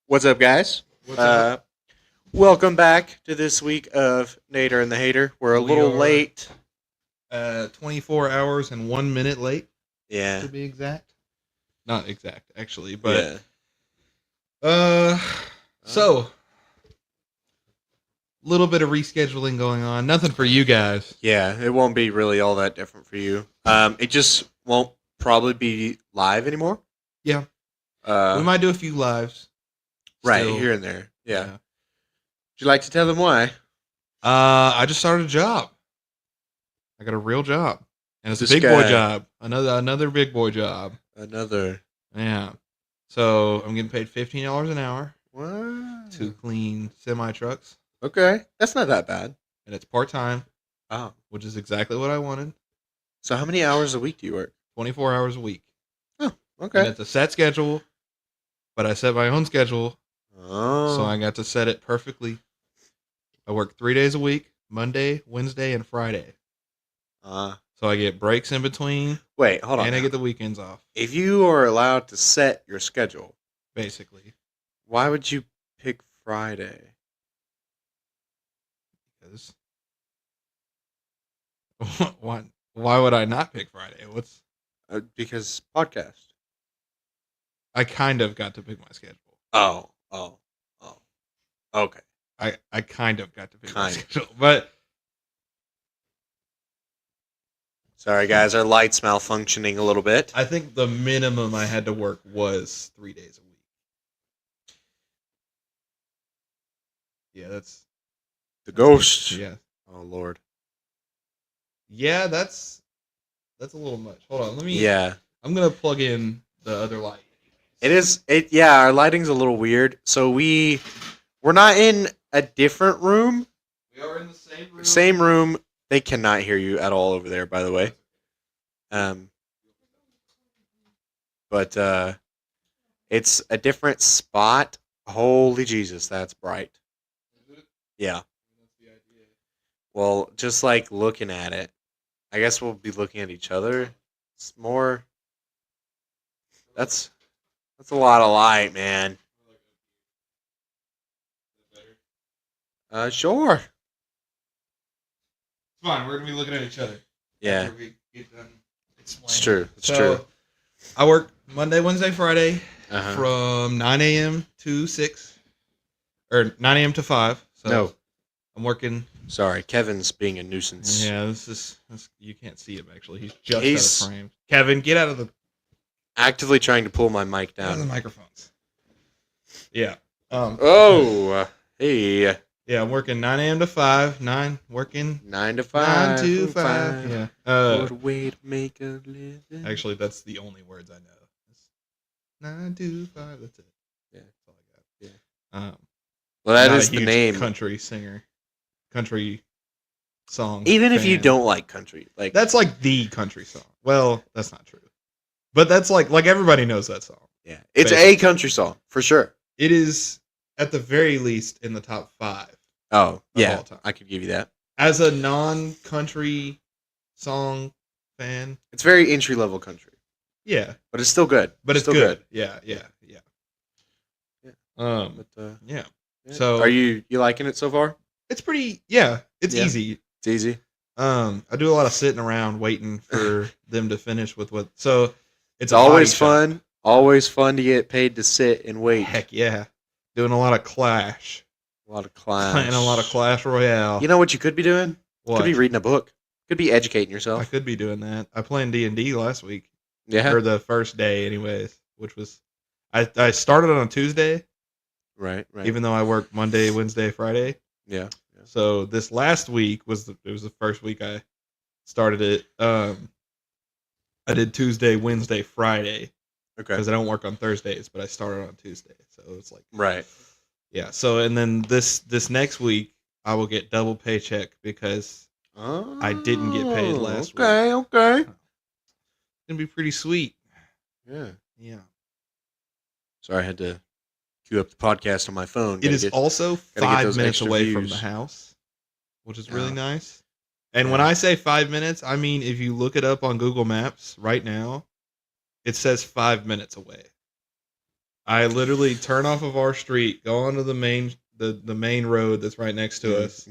What's up, guys? What's up? Welcome back to this week of Nader and the Hater. We're a We little are late. 24 hours and 1 minute late, Yeah, to be exact. Not exact, actually, but yeah. uh, so little bit of rescheduling going on. Nothing for you guys. Yeah, it won't be really all that different for you. It just won't probably be live anymore. Yeah, we Uh, might do a few lives. right Still, here and there. Yeah. yeah. Would you like to tell them why? I just started a job. I got a real job, and it's This a big boy guy- job. Another big boy job. Another. Yeah. So I'm getting paid $15 an hour What? to clean semi trucks, Okay, that's not that bad. and it's part time, Oh, which is exactly what I wanted. so how many hours a week do you work? 24 hours a week. Oh, And okay. it's a set schedule, but I set my own schedule, Oh, so I got to set it perfectly. I work 3 days a week, Monday, Wednesday, and Friday. So I get breaks in between, wait, hold on. and I now. get the weekends off, If you are allowed to set your schedule, basically. why would you pick Friday? Because why would I not pick Friday? Because podcast. I kind of got to pick my schedule. Oh. Okay. I kind of got to pick my Kind of. schedule, but Sorry, guys. Our light's malfunctioning a little bit. I think the minimum I had to work was 3 days a week. Yeah, that's The ghost. yeah. Oh, Lord. Yeah, that's a little much. Hold on, let me. Yeah. I'm gonna plug in the other light. It is. Yeah, our lighting's a little weird. So we're not in a different room. We are in the same room. Same room. They cannot hear you at all over there, by the way. But it's a different spot. Holy Jesus, that's bright. Is it? Yeah. That's the idea. Well, just like looking at it, I guess we'll be looking at each other. It's more. That's a lot of light, man. Sure. It's fine. We're gonna be looking at each other. Yeah, After we get done explaining. it's true. It's So, true. I work Monday, Wednesday, Friday Uh-huh. from 9 a.m. to 6, or 9 a.m. to 5. So No, I'm working. sorry, Kevin's being a nuisance. Yeah, this you can't see him actually. He's just He's- out of frame. Kevin, get out of the Actively trying to pull my mic out of the down. microphones. Yeah. Oh, hey, Yeah, I'm working 9 a.m. to 5. 9 working 9 to 5. 9 to 5. Yeah. What a way to make a living. Actually, that's the only words I know. It's 9 to 5. That's it. Yeah. That's all I got. Yeah. Um, Well, that not is a the huge name. country singer, country song. Even if you fan. don't like country, like That's like the country song. Well, that's not true. But that's like everybody knows that song. yeah, it's basically. a country song for sure. It is at the very least in the top 5 Oh, yeah, all time. I could give you that. As a non-country song fan. It's very entry level country, Yeah, but it's still good. but it's still good. Yeah. Yeah. Um, But, yeah. yeah. So- are you liking it so far? It's pretty. Yeah, it's Yeah. easy. It's easy. I do a lot of sitting around waiting for them to finish with what. So It's a always body shop. fun. Always fun to get paid to sit and wait. Heck yeah, doing a lot of Clash, A lot of class. playing a lot of Clash Royale. You know what you could be doing? what? Could be reading a book. Could be educating yourself. I could be doing that. I played D&D last week, Yeah. or the first day, anyways. Which was, I started on a Tuesday, Right. even though I work Monday, Wednesday, Friday. Yeah. So this last week was the first week I started it. I did Tuesday, Wednesday, Friday Okay. because I don't work on Thursdays, but I started on Tuesday. So it's like, Right. yeah. So and then this next week I will get double paycheck because Oh, I didn't get paid last week. Okay. it's gonna be pretty sweet. Yeah. Yeah. Sorry, I had to queue up the podcast on my phone. It Gotta is get- also get 5 those minutes extra away from views. the house, which is really Yeah. nice. And when Yeah. I say 5 minutes, I mean if you look it up on Google Maps right now, it says 5 minutes away. I literally turn off of our street, go onto the main road that's right next to us,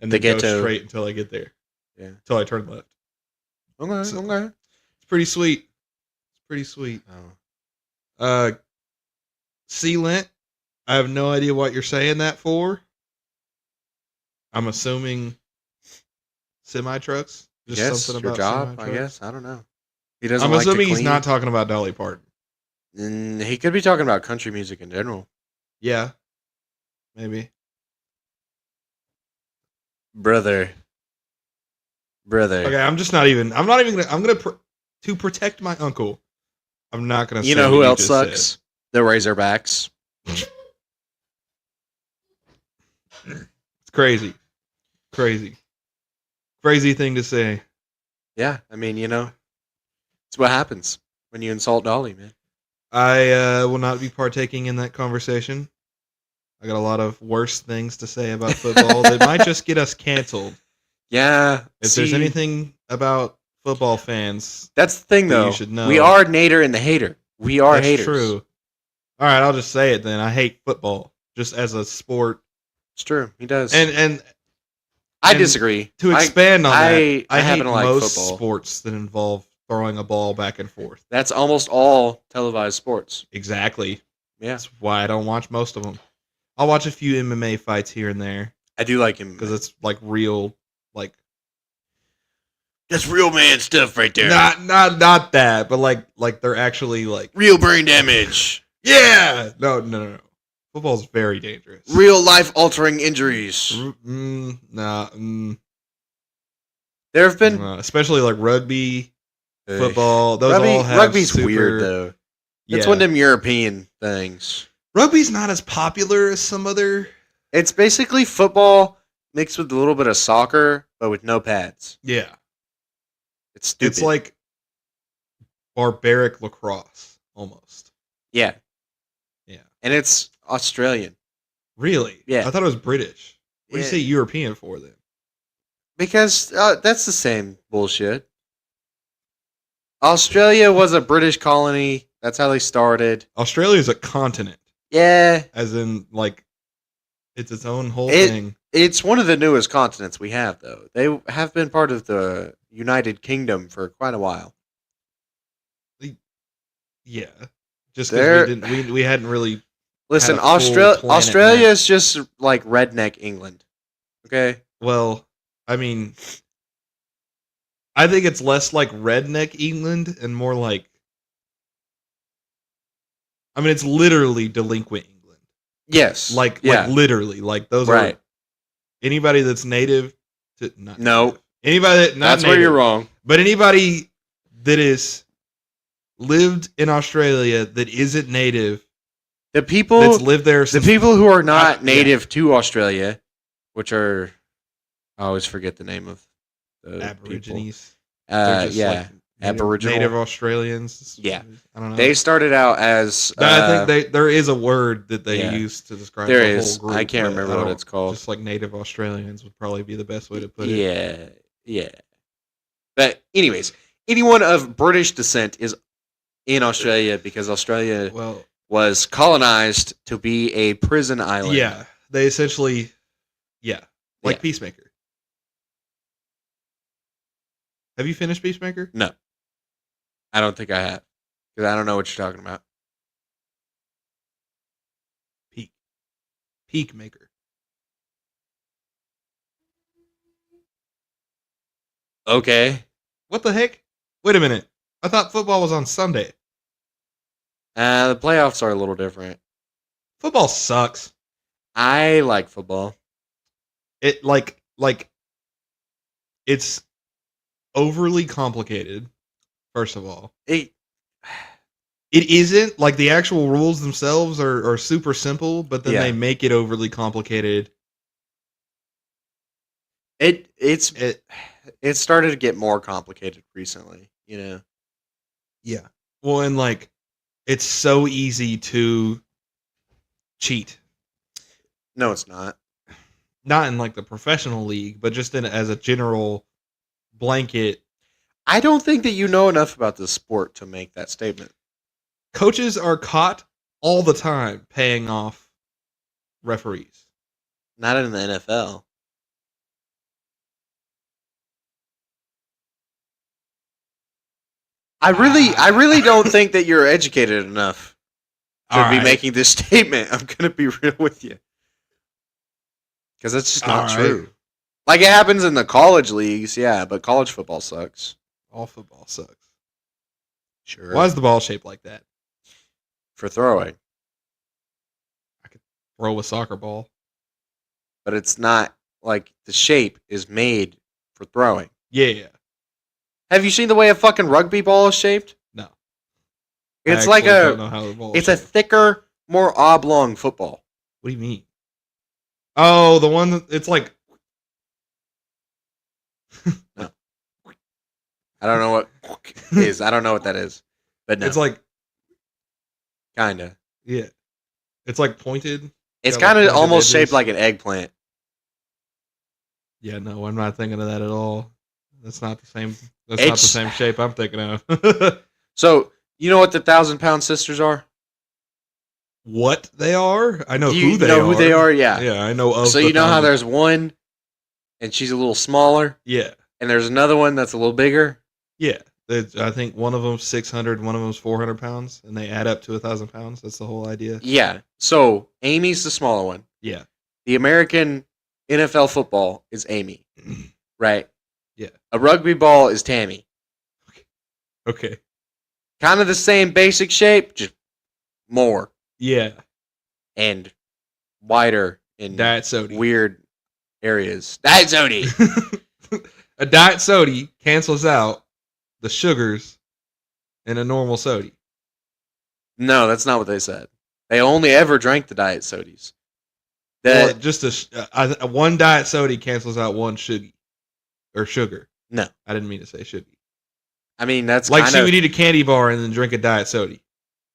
and then go straight until I get there. Yeah. Until I turn left. Okay. It's pretty sweet. Sealant. I have no idea what you're saying that for. I'm assuming semi trucks. Just something about your job, I guess. I don't know. He doesn't. I'm assuming he's not talking about Dolly Parton. He could be talking about country music in general. Yeah, maybe. Brother. Okay, I'm not even gonna. I'm gonna to protect my uncle. I'm not gonna. You know who else sucks? Said. The Razorbacks. It's crazy thing to say. Yeah, I mean, it's what happens when you insult Dolly, man. I will not be partaking in that conversation. I got a lot of worse things to say about football that might just get us canceled. Yeah. If there's anything about football fans, that's the thing, though. You should know. We are Nader and the Hater. We are haters. That's true. All right, I'll just say it then. I hate football just as a sport. It's true. He does. And I disagree. To expand on that, I hate like most football. Sports that involve throwing a ball back and forth. That's almost all televised sports. Exactly. Yeah. That's why I don't watch most of them. I'll watch a few MMA fights here and there. I do like him because it's like real, like that's real man stuff right there. Not that, but like they're actually like real brain damage. Yeah. No. Football's very dangerous. Real life altering injuries. There have been, especially like rugby, football. Those all have rugby's weird though. It's one of them European things. Rugby's not as popular as some other. It's basically football mixed with a little bit of soccer, but with no pads. Yeah. It's stupid. It's like barbaric lacrosse, almost. Yeah. And it's Australian. Really? Yeah. I thought it was British. What do you say European for then? Because that's the same bullshit. Australia was a British colony. That's how they started. Australia is a continent. Yeah. As in, like, it's its own whole thing. It's one of the newest continents we have, though. They have been part of the United Kingdom for quite a while. Yeah. Just because we hadn't really. Listen, Australia is just like redneck England. Okay? Well, I mean, I think it's less like redneck England and more like. I mean, it's literally delinquent England. Yes. Like literally. Like, those are. Anybody that's native to. No. Anybody that. Not that's native, where you're wrong. But anybody that is. Lived in Australia that isn't native. The people that's lived there. The people who are not native to Australia, which are, I always forget the name of the Aborigines. Like Aboriginal native Australians. Yeah, I don't know. They started out as. I think there is a word that they use to describe the whole group. I can't remember what it's called. Just like native Australians would probably be the best way to put it. Yeah. But anyways, anyone of British descent is in Australia because Australia was colonized to be a prison island. Yeah, they essentially, like Peacemaker. Have you finished Peacemaker? No, I don't think I have because I don't know what you're talking about. Peacemaker. Okay. What the heck? Wait a minute. I thought football was on Sunday. The playoffs are a little different. Football sucks. I like football. It it's overly complicated. First of all, it isn't like the actual rules themselves are super simple, but then they make it overly complicated. It started to get more complicated recently, Yeah. Well, and like, it's so easy to cheat. No, it's not. Not in like the professional league, but just as a general blanket. I don't think that you know enough about the sport to make that statement. Coaches are caught all the time paying off referees. Not in the NFL. I really don't think that you're educated enough to be making this statement. I'm gonna be real with you, because that's just not true. Like, it happens in the college leagues, yeah, but college football sucks. All football sucks. Sure. Why is the ball shaped like that? For throwing. I could throw a soccer ball, but it's not like the shape is made for throwing. Yeah. Have you seen the way a fucking rugby ball is shaped? No. It's like it's a thicker, more oblong football. What do you mean? Oh, the one that it's like. No. I don't know what is. I don't know what that is. But no. It's like. Kinda. Yeah. It's like pointed. It's kind of almost shaped like an eggplant. Yeah, no, I'm not thinking of that at all. That's not the same. That's not the same shape I'm thinking of. So, you know what the 1,000-pound sisters are? What they are? I know who they are. You know who they are? Yeah. Yeah, I know of. So you know how there's one, and she's a little smaller? Yeah. And there's another one that's a little bigger? Yeah. I think one of them's 600, one of them's 400 pounds, and they add up to 1,000 pounds. That's the whole idea. Yeah. So Amy's the smaller one. Yeah. The American NFL football is Amy, right? Yeah. A rugby ball is Tammy. Okay. Kind of the same basic shape, just more. Yeah. And wider in Diet Soda. Weird areas. Diet Soda. A Diet Soda cancels out the sugars in a normal soda. No, that's not what they said. They only ever drank the diet sodas. Well, just a one diet soda cancels out one sugar. No, I didn't mean to say sugar. I mean, that's like she would eat a candy bar and then drink a diet soda.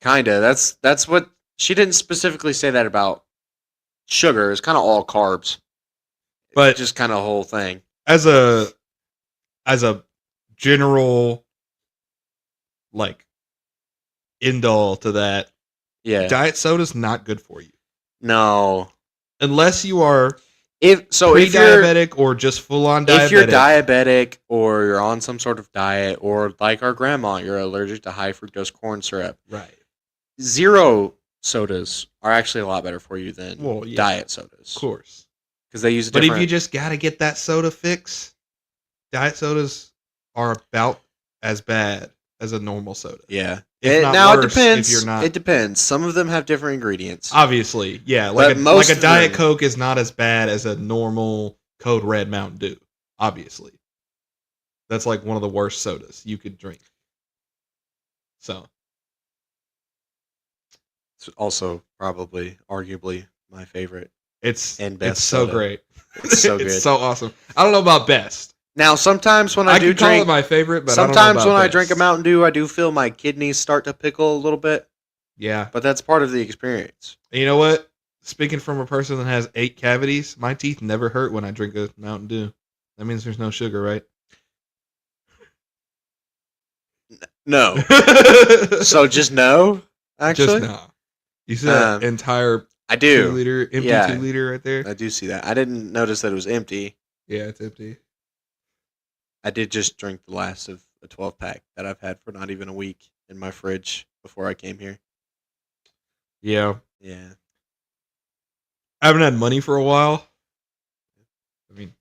Kinda. That's what she didn't specifically say that about sugar. It's kind of all carbs, but just kind of the whole thing. As a general, like, end all to that, yeah, diet soda's not good for you. No, unless you are pre-diabetic or just full on diabetic. If you're diabetic or you're on some sort of diet, or like our grandma, you're allergic to high fructose corn syrup. Right. Zero sodas are actually a lot better for you than diet sodas. Of course. Because they use a But if you just got to get that soda fix, diet sodas are about as bad as a normal soda. Yeah. Now it depends. If you're not... It depends. Some of them have different ingredients. Obviously, yeah. Like a Diet Coke is not as bad as a normal Code Red Mountain Dew. Obviously. That's like one of the worst sodas you could drink. So. It's also probably, arguably, my favorite. It's so soda. Great. It's so good. It's so awesome. I don't know about best. Now, sometimes when I do call drink, it my favorite, but sometimes I don't know when about I drink a Mountain Dew, I do feel my kidneys start to pickle a little bit. Yeah, but that's part of the experience. And you know what? Speaking from a person that has 8 cavities, my teeth never hurt when I drink a Mountain Dew. That means there's no sugar, right? No. So just no. Actually, just no. You see that entire I do 2 liter empty 2 liter right there. I do see that. I didn't notice that it was empty. Yeah, it's empty. I did just drink the last of a 12-pack that I've had for not even a week in my fridge before I came here. Yeah. Yeah. I haven't had money for a while. I mean,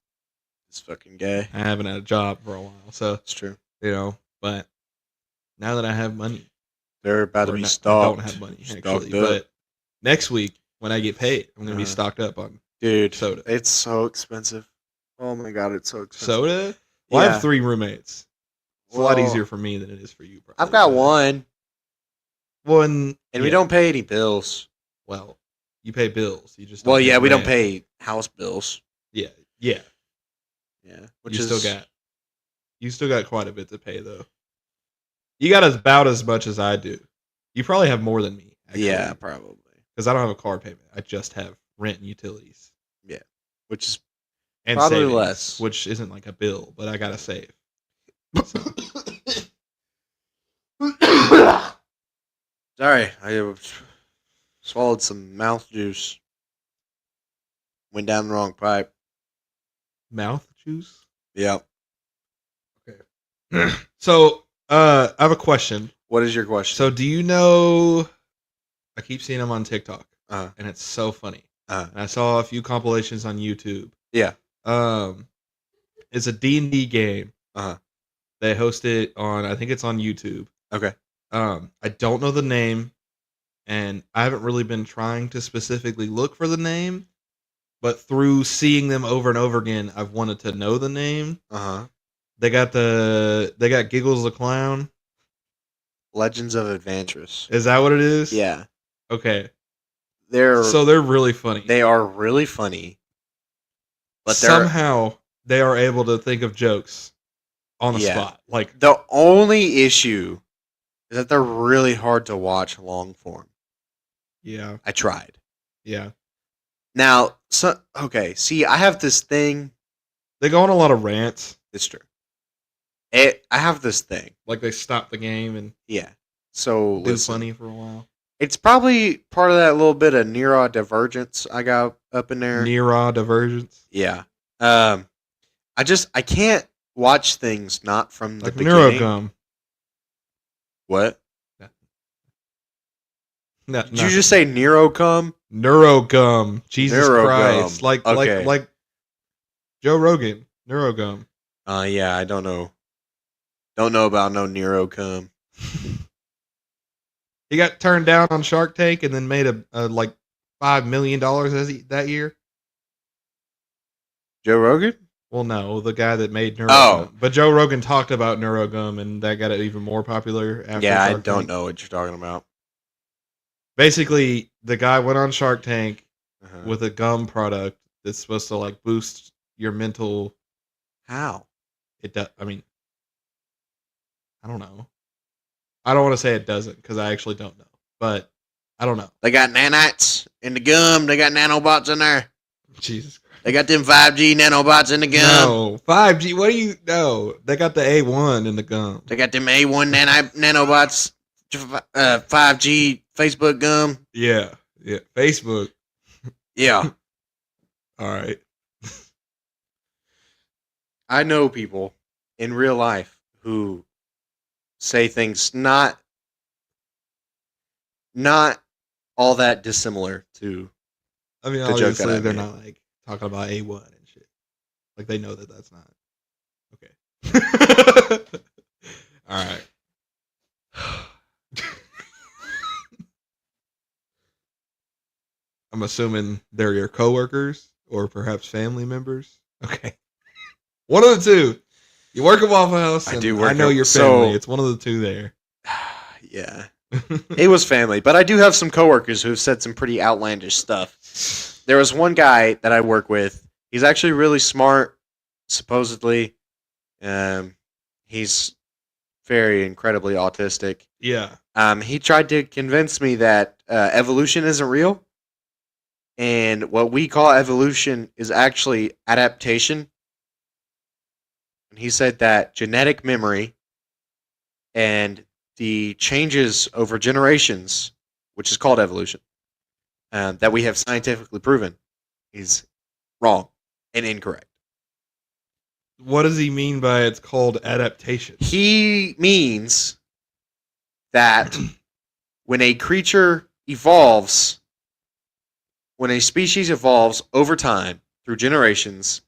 it's fucking gay. I haven't had a job for a while, so it's true. You know, but now that I have money, they're about to be stocked. I don't have money actually, but next week when I get paid, I'm gonna be stocked up on soda. It's so expensive. Oh my god, it's so expensive. Soda? Well, I have 3 roommates. It's a lot easier for me than it is for you. Probably. I've got one. And we don't pay any bills. Well, you pay bills. You just we don't pay house bills. Yeah. Which you still got quite a bit to pay though. You got about as much as I do. You probably have more than me. Actually. Yeah, probably. Because I don't have a car payment. I just have rent and utilities. Yeah, which is probably savings, less. Which isn't like a bill, but I gotta save. So. Sorry, Swallowed some mouth juice. Went down the wrong pipe. Mouth juice? Yep. Okay. So, I have a question. What is your question? So, do you know... I keep seeing them on TikTok. Uh-huh. And it's so funny. Uh-huh. And I saw a few compilations on YouTube. Yeah. It's a D&D game. Uh-huh. They host it on... I think it's on YouTube. Okay. I don't know the name. And I haven't really been trying to specifically look for the name. But through seeing them over and over again, I've wanted to know the name. Uh-huh. They got Giggles the Clown. Legends of Adventurous. Is that what it is? Yeah. Okay. They're really funny. They are really funny. But somehow they are able to think of jokes on the spot. Like, the only issue is that they're really hard to watch long form. Yeah. I tried. Yeah. Now, okay, see, I have this thing. They go on a lot of rants. It's true. I have this thing. Like they stop the game and so do funny for a while. It's probably part of that little bit of neurodivergence I got up in there. Neurodivergence? Yeah. I can't watch things not from the like beginning. Neurogum. What? No, Did you just say Neurogum? Neurogum. Jesus Neurogum. Christ. Like Joe Rogan. Neurogum. Yeah, I don't know. Don't know about no Neurogum. He got turned down on Shark Tank and then made a like $5 million that year. Joe Rogan? Well, no, the guy that made Neurogum. Oh. But Joe Rogan talked about Neurogum and that got it even more popular after Yeah, Shark I don't Tank. know what you're talking about. Basically, the guy went on Shark Tank with a gum product that's supposed to like boost your mental. How? It does. I mean, I don't know. I don't want to say it doesn't because I actually don't know. But I don't know. They got nanites in the gum. They got nanobots in there. Jesus Christ. They got them 5G nanobots in the gum. No, 5G. What do you know? They got the A1 in the gum. They got them A1 nanobots. 5G Facebook gum. Yeah. Facebook. Yeah. All right. I know people in real life who say things not all that dissimilar to. I mean, the joke that obviously I they're made. not like talking about A1 and shit. Like they know that that's not okay. All right. I'm assuming they're your coworkers or perhaps family members. Okay. One of the two. You work at Waffle House. I do work I know at- your family. so- It's one of the two there. Yeah. It was family, but I do have some coworkers who've said some pretty outlandish stuff. There was one guy that I work with. He's actually really smart, supposedly. He's very incredibly autistic. Yeah. He tried to convince me that evolution isn't real, and what we call evolution is actually adaptation. And he said that genetic memory and the changes over generations, which is called evolution, that we have scientifically proven, is wrong and incorrect. What does he mean by it's called adaptation? He means that when a creature evolves, when a species evolves over time through generations,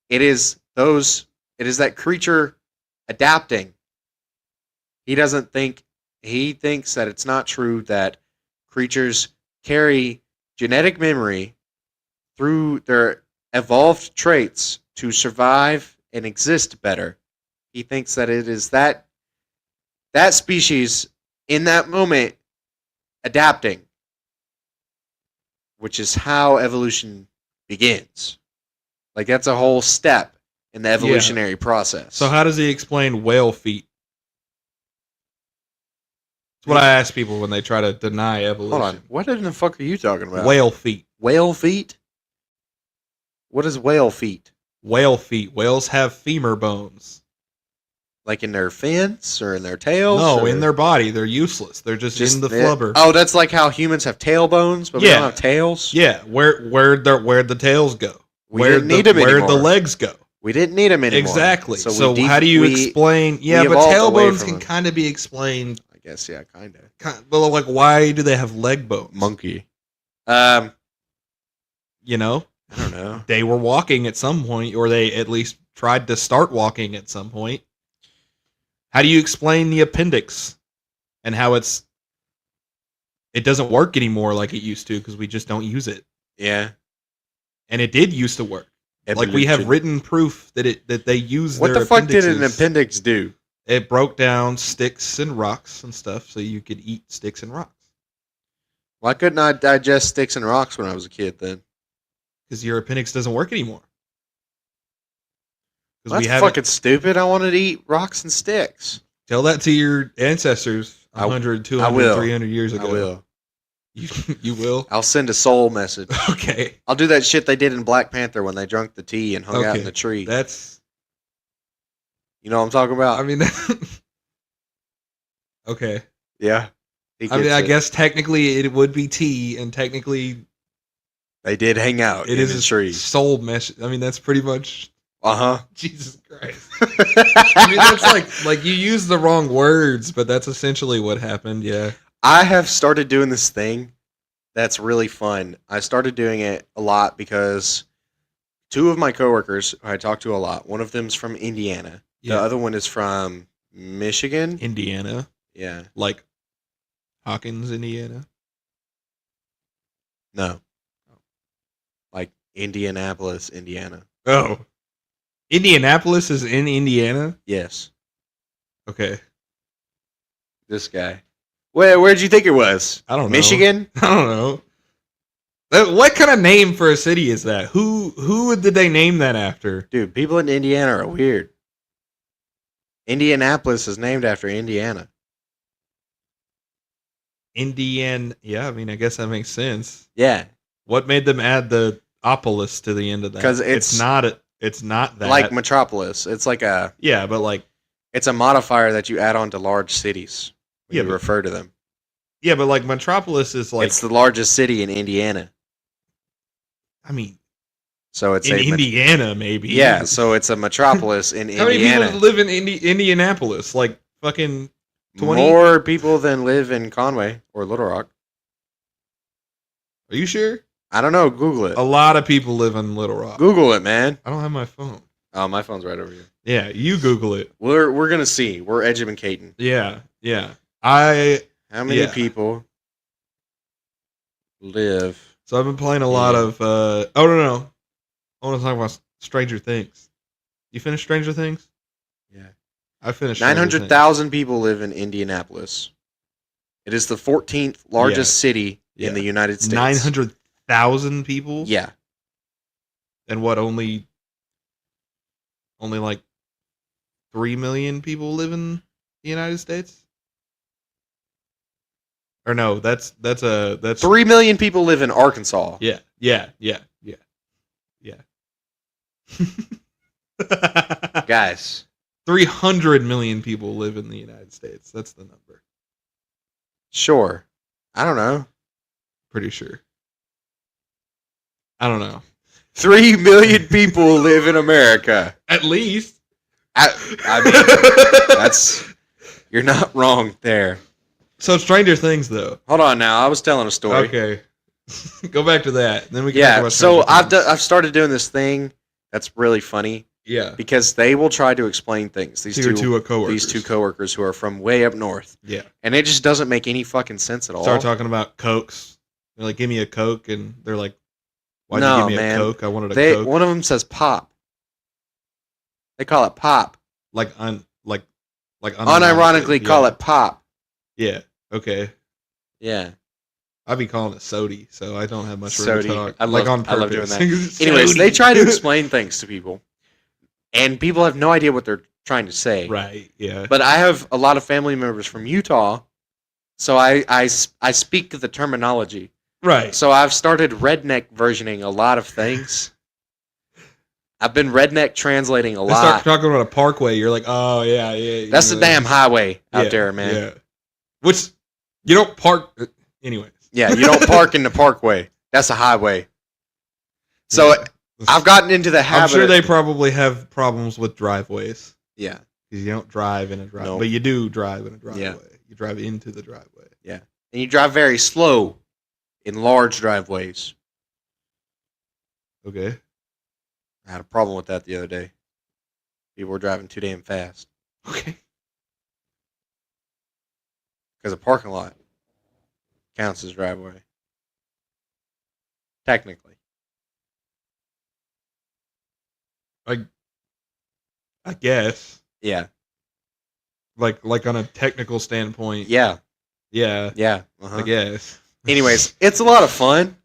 it is that creature adapting. He thinks that it's not true that creatures carry genetic memory through their evolved traits to survive and exist better. He thinks that it is that species in that moment adapting, which is how evolution begins. Like that's a whole step in the evolutionary process. So how does he explain whale feet? That's what I ask people when they try to deny evolution. Hold on. What in the fuck are you talking about? Whale feet. Whale feet? What is whale feet? Whale feet. Whales have femur bones. Like in their fins or in their tails? No, in their body. They're useless. They're just in the flubber. Oh, that's like how humans have tailbones, but we don't have tails? Yeah, where'd the tails go? We didn't need them anymore. Where'd the legs go? We didn't need them anymore. Exactly. So how do you explain? Yeah, but tailbones can kind of be explained. I guess, yeah, kind of. Well, like, why do they have leg bones? Monkey. You know? I don't know. They were walking at some point, or they at least tried to start walking at some point. How do you explain the appendix and how it doesn't work anymore like it used to because we just don't use it? Yeah. And it did used to work. Like, we have written proof that they use what their the fuck did an appendix do? It broke down sticks and rocks and stuff so you could eat sticks and rocks. Why couldn't I digest sticks and rocks when I was a kid then? Because your appendix doesn't work anymore. That's fucking stupid. I wanted to eat rocks and sticks. Tell that to your ancestors 100, 200, 300 years ago. I will. You will? I'll send a soul message. Okay. I'll do that shit they did in Black Panther when they drank the tea and hung out in the tree. That's... You know what I'm talking about? I mean... Okay. Yeah. I guess technically it would be tea, and technically... They did hang out in the tree. Soul message. I mean, that's pretty much... Uh-huh. Jesus Christ. I mean, that's like you use the wrong words, but that's essentially what happened, yeah. I have started doing this thing that's really fun. I started doing it a lot because two of my coworkers who I talk to a lot, one of them's from Indiana. Yeah. The other one is from Michigan. Indiana? Yeah. Like Hawkins, Indiana? No. Like Indianapolis, Indiana. Oh. Indianapolis is in Indiana? Yes. Okay. This guy. Where'd you think it was? I don't know. Michigan? I don't know. What kind of name for a city is that? Who did they name that after? Dude, people in Indiana are weird. Indianapolis is named after Indiana. Yeah, I mean, I guess that makes sense. Yeah. What made them add the opolis to the end of that? Because it's not that. Like metropolis. It's like a... Yeah, but like... It's a modifier that you add on to large cities when you refer to them. Yeah, but like metropolis is like... It's the largest city in Indiana. I mean... So it's in Indiana, maybe. Yeah, so it's a metropolis in Indiana. How many people live in Indianapolis? Like fucking 20? More people than live in Conway or Little Rock. Are you sure? I don't know. Google it. A lot of people live in Little Rock. Google it, man. I don't have my phone. Oh, my phone's right over here. Yeah, you Google it. We're gonna see. We're educating. Yeah. How many people live? So I've been playing a lot of. Oh no! I want to talk about Stranger Things. You finished Stranger Things? Yeah, I finished. 900,000 people live in Indianapolis. It is the 14th largest city in the United States. 900,000 people. Yeah. And what? Only like 3 million people live in the United States? Or no, that's 3 million people live in Arkansas. Yeah. Guys, 300 million people live in the United States. That's the number. Sure. I don't know. Pretty sure. I don't know. 3 million people live in America. At least. I mean, that's... You're not wrong there. So Stranger Things, though. Hold on now. I was telling a story. Okay. Go back to that. Then we can talk about so I've started doing this thing that's really funny. Yeah. Because they will try to explain things. These two coworkers who are from way up north. Yeah. And it just doesn't make any fucking sense at all. Start talking about Cokes. They're like, give me a Coke. And they're like, why'd you give me a Coke? I wanted a Coke. One of them says pop. They call it pop. Like unironically call it pop. Yeah. Okay. Yeah. I'd be calling it sody, so I don't have much room to talk. I love doing that. Anyways, Sody. they try to explain things to people, and people have no idea what they're trying to say. Right. Yeah. But I have a lot of family members from Utah, so I speak the terminology. Right. So I've started redneck versioning a lot of things. I've been redneck translating a They lot. start talking about a parkway. You're like, oh yeah. That's the damn highway out there, man. Yeah. Which you don't park. Anyways. Yeah, you don't park in the parkway. That's a highway. So I've gotten into the habit. I'm sure they probably have problems with driveways. Yeah. Because you don't drive in a driveway. Nope. But you do drive in a driveway. Yeah. You drive into the driveway. Yeah. And you drive very slow in large driveways. Okay. I had a problem with that the other day. People were driving too damn fast. Okay. Because a parking lot counts as driveway. Technically. I guess. Yeah. Like on a technical standpoint. Yeah. Yeah. Yeah. I guess. Anyways, it's a lot of fun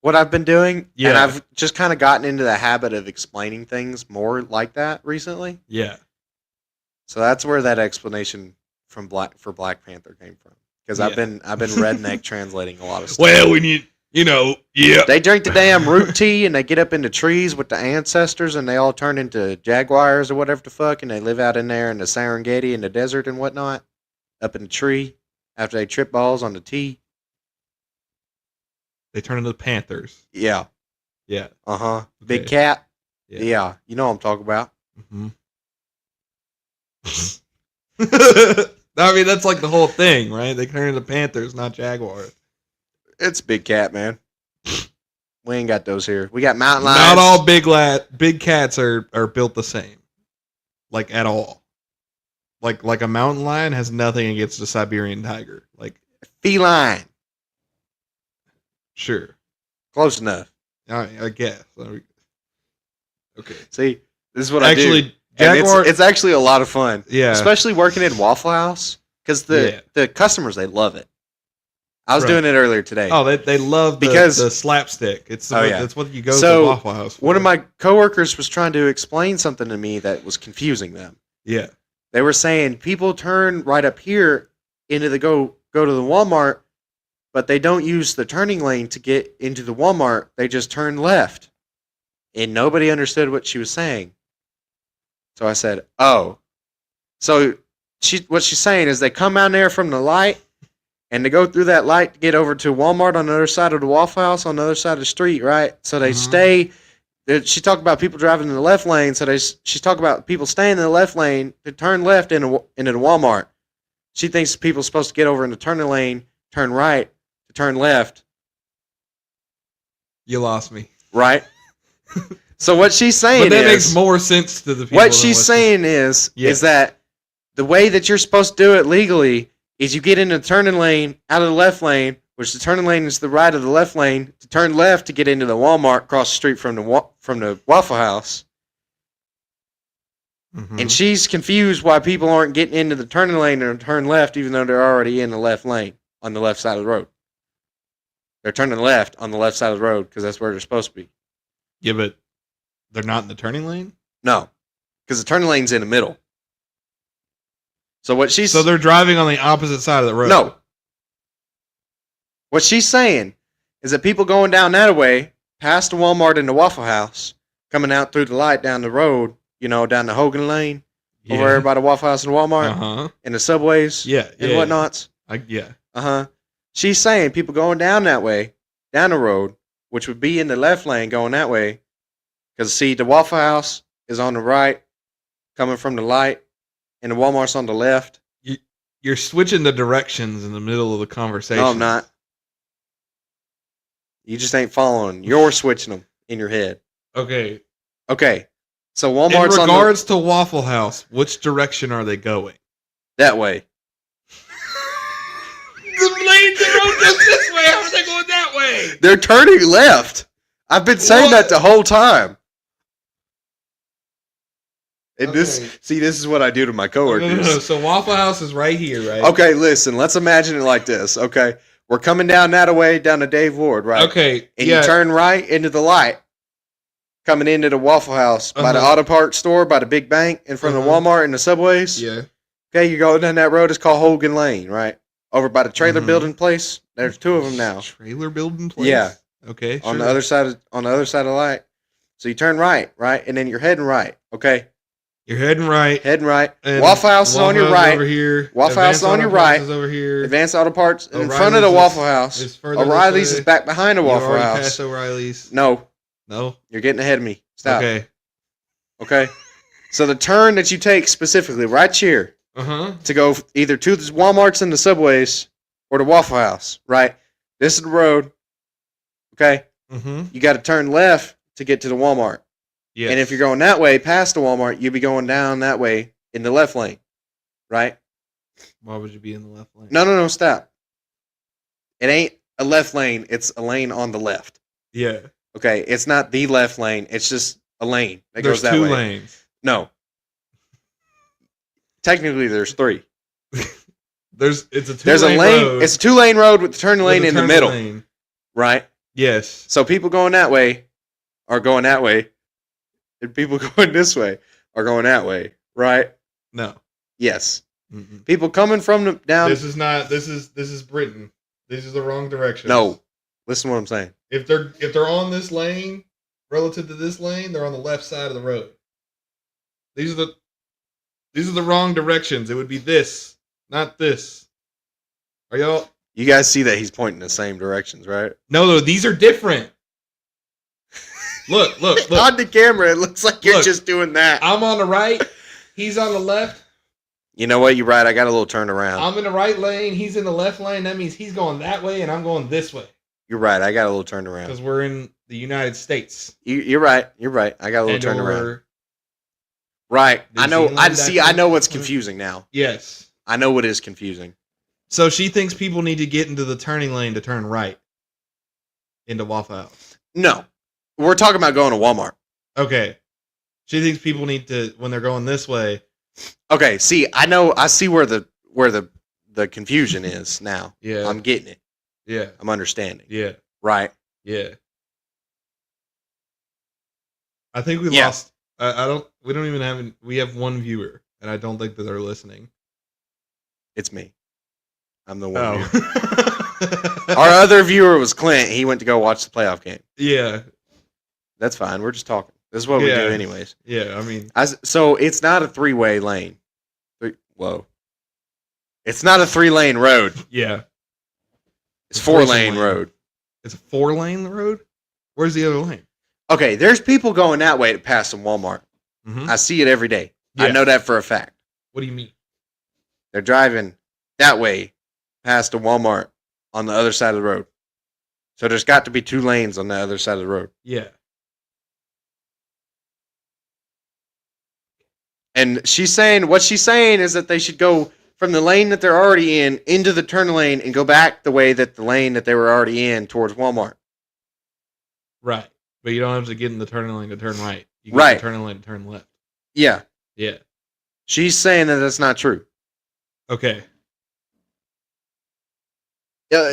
what I've been doing. Yeah. And I've just kind of gotten into the habit of explaining things more like that recently. Yeah. So that's where that explanation from Black Panther came from. Because I've been redneck translating a lot of stuff. Well, we need, yeah. They drink the damn root tea and they get up into trees with the ancestors and they all turn into jaguars or whatever the fuck and they live out in there in the Serengeti in the desert and whatnot, up in the tree after they trip balls on the tea. They turn into Panthers. Yeah. Yeah. Uh-huh. Okay. Big cat. Yeah. Yeah. You know what I'm talking about. Mm-hmm. I mean, that's like the whole thing, right? They turn into Panthers, not Jaguars. It's big cat, man. We ain't got those here. We got mountain lions. Not all big cats are built the same. Like, at all. Like a mountain lion has nothing against a Siberian tiger. Like, feline. Sure. Close enough. I guess. Okay. See, this is what I do. Actually, Jaguar, it's actually a lot of fun. Yeah. Especially working in Waffle House. Because the customers, they love it. I was doing it earlier today. Oh, they love the slapstick. It's what you go to Waffle House for. One of my coworkers was trying to explain something to me that was confusing them. Yeah. They were saying people turn right up here into the go to the Walmart, but they don't use the turning lane to get into the Walmart. They just turn left. And nobody understood what she was saying. So I said, oh. So what she's saying is they come out there from the light, and they go through that light to get over to Walmart on the other side of the Waffle House on the other side of the street, right? So they stay. She talked about people driving in the left lane, so she's talking about people staying in the left lane to turn left into the Walmart. She thinks people are supposed to get over in the turning lane, turn right, to turn left. You lost me. Right? So what she's saying but that makes more sense to the people. What she's saying is that the way that you're supposed to do it legally is you get in the turning lane out of the left lane, which the turning lane is the right of the left lane, to turn left to get into the Walmart across the street from the Waffle House. Mm-hmm. And she's confused why people aren't getting into the turning lane and turn left even though they're already in the left lane on the left side of the road. They're turning left on the left side of the road because that's where they're supposed to be. Yeah, but they're not in the turning lane? No, because the turning lane's in the middle. So they're driving on the opposite side of the road. No. What she's saying is that people going down that way, past the Walmart and the Waffle House, coming out through the light down the road, down the Hogan Lane, over there by the Waffle House and Walmart, and the subways, and whatnots. She's saying people going down that way, down the road, which would be in the left lane going that way, because see, the Waffle House is on the right, coming from the light, and the Walmart's on the left. You're switching the directions in the middle of the conversation. No, I'm not. You just ain't following. You're switching them in your head. Okay. So Walmart's in regards to Waffle House, which direction are they going? That way. The lanes are on this way. How are they going that way? They're turning left. I've been saying that the whole time. And this is what I do to my coworkers. No. So Waffle House is right here, right? Okay, listen. Let's imagine it like this. Okay, we're coming down that way, down to Dave Ward, right? Okay, and you turn right into the light, coming into the Waffle House by the auto parts store, by the big bank, in front of the Walmart and the subways. Yeah. Okay, you go down that road. It's called Hogan Lane, right? Over by the trailer building place. There's two of them now. Trailer building place. Yeah. Okay. On the other side of the light. So you turn right, and then you're heading right. Okay. You're heading right. And Waffle House is on your right. Over here. Waffle House is on your right. Is over here. Advanced Auto Parts in front of the Waffle House. O'Reilly's is back behind the Waffle House. Past O'Reilly's. No. You're getting ahead of me. Stop. Okay. So the turn that you take specifically right here to go either to the Walmarts and the Subways or the Waffle House, right? This is the road. Okay. You got to turn left to get to the Walmart. Yes. And if you're going that way past the Walmart, you'll be going down that way in the left lane, right? Why would you be in the left lane? No, stop. It ain't a left lane. It's a lane on the left. Yeah. Okay, it's not the left lane. It's just a lane that goes that way. There's 2 lanes. No. Technically, there's 3. It's a 2-lane road. It's a 2-lane road with the turn lane in the middle. Lane. Right? Yes. So people going that way are going that way. And people going this way are going that way. Right? No. Yes. Mm-mm. People coming from down. This is Britain. This is the wrong direction. No. Listen to what I'm saying. If they're on this lane, relative to this lane, they're on the left side of the road. These are the wrong directions. It would be this, not this. Are y'all? You guys see that he's pointing the same directions, right? No, these are different. Look. On the camera, it looks like you're just doing that. I'm on the right. He's on the left. You know what? You're right. I got a little turn around. I'm in the right lane. He's in the left lane. That means he's going that way, and I'm going this way. You're right. I got a little turn around. Because we're in the United States. You're right. I got a little turn around. Right. I know what's confusing now. Yes. I know what is confusing. So she thinks people need to get into the turning lane to turn right into Waffle House. No. We're talking about going to Walmart. Okay. She thinks people need to, when they're going this way. Okay. See, I see where the confusion is now. Yeah. I'm getting it. Yeah. I'm understanding. Yeah. Right. Yeah. I think we lost. We have 1 viewer, and I don't think that they're listening. It's me. I'm the one viewer. Our other viewer was Clint. He went to go watch the playoff game. Yeah. That's fine. We're just talking. This is what we do anyways. Yeah, I mean. So it's not a 3-way lane. Whoa. It's not a 3-lane road. Yeah. It's 4-lane road. It's a 4-lane road? Where's the other lane? Okay, there's people going that way to pass some Walmart. Mm-hmm. I see it every day. Yeah. I know that for a fact. What do you mean? They're driving that way past the Walmart on the other side of the road. So there's got to be 2 lanes on the other side of the road. Yeah. And what she's saying is that they should go from the lane that they're already in into the turn lane and go back the lane that they were already in towards Walmart. Right. But you don't have to get in the turning lane to turn right. You get in the turning lane to turn left. Yeah. Yeah. She's saying that that's not true. Okay.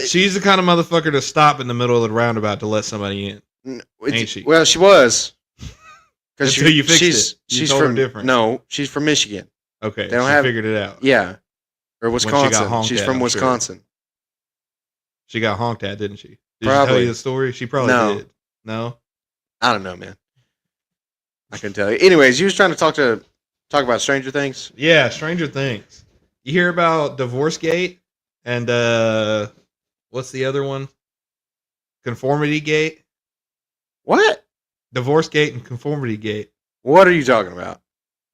She's the kind of motherfucker to stop in the middle of the roundabout to let somebody in. Ain't she? Well, she was. Until you fixed it. She's from different. No, she's from Michigan. Okay, they don't figured it out. Yeah. Or Wisconsin. She's from Wisconsin. Sure. She got honked at, didn't she? Did she tell you the story? She probably did. No? I don't know, man. I couldn't tell you. Anyways, you was trying to talk about Stranger Things? Yeah, Stranger Things. You hear about Divorce Gate and what's the other one? Conformity Gate? What? Divorce Gate and Conformity Gate. What are you talking about?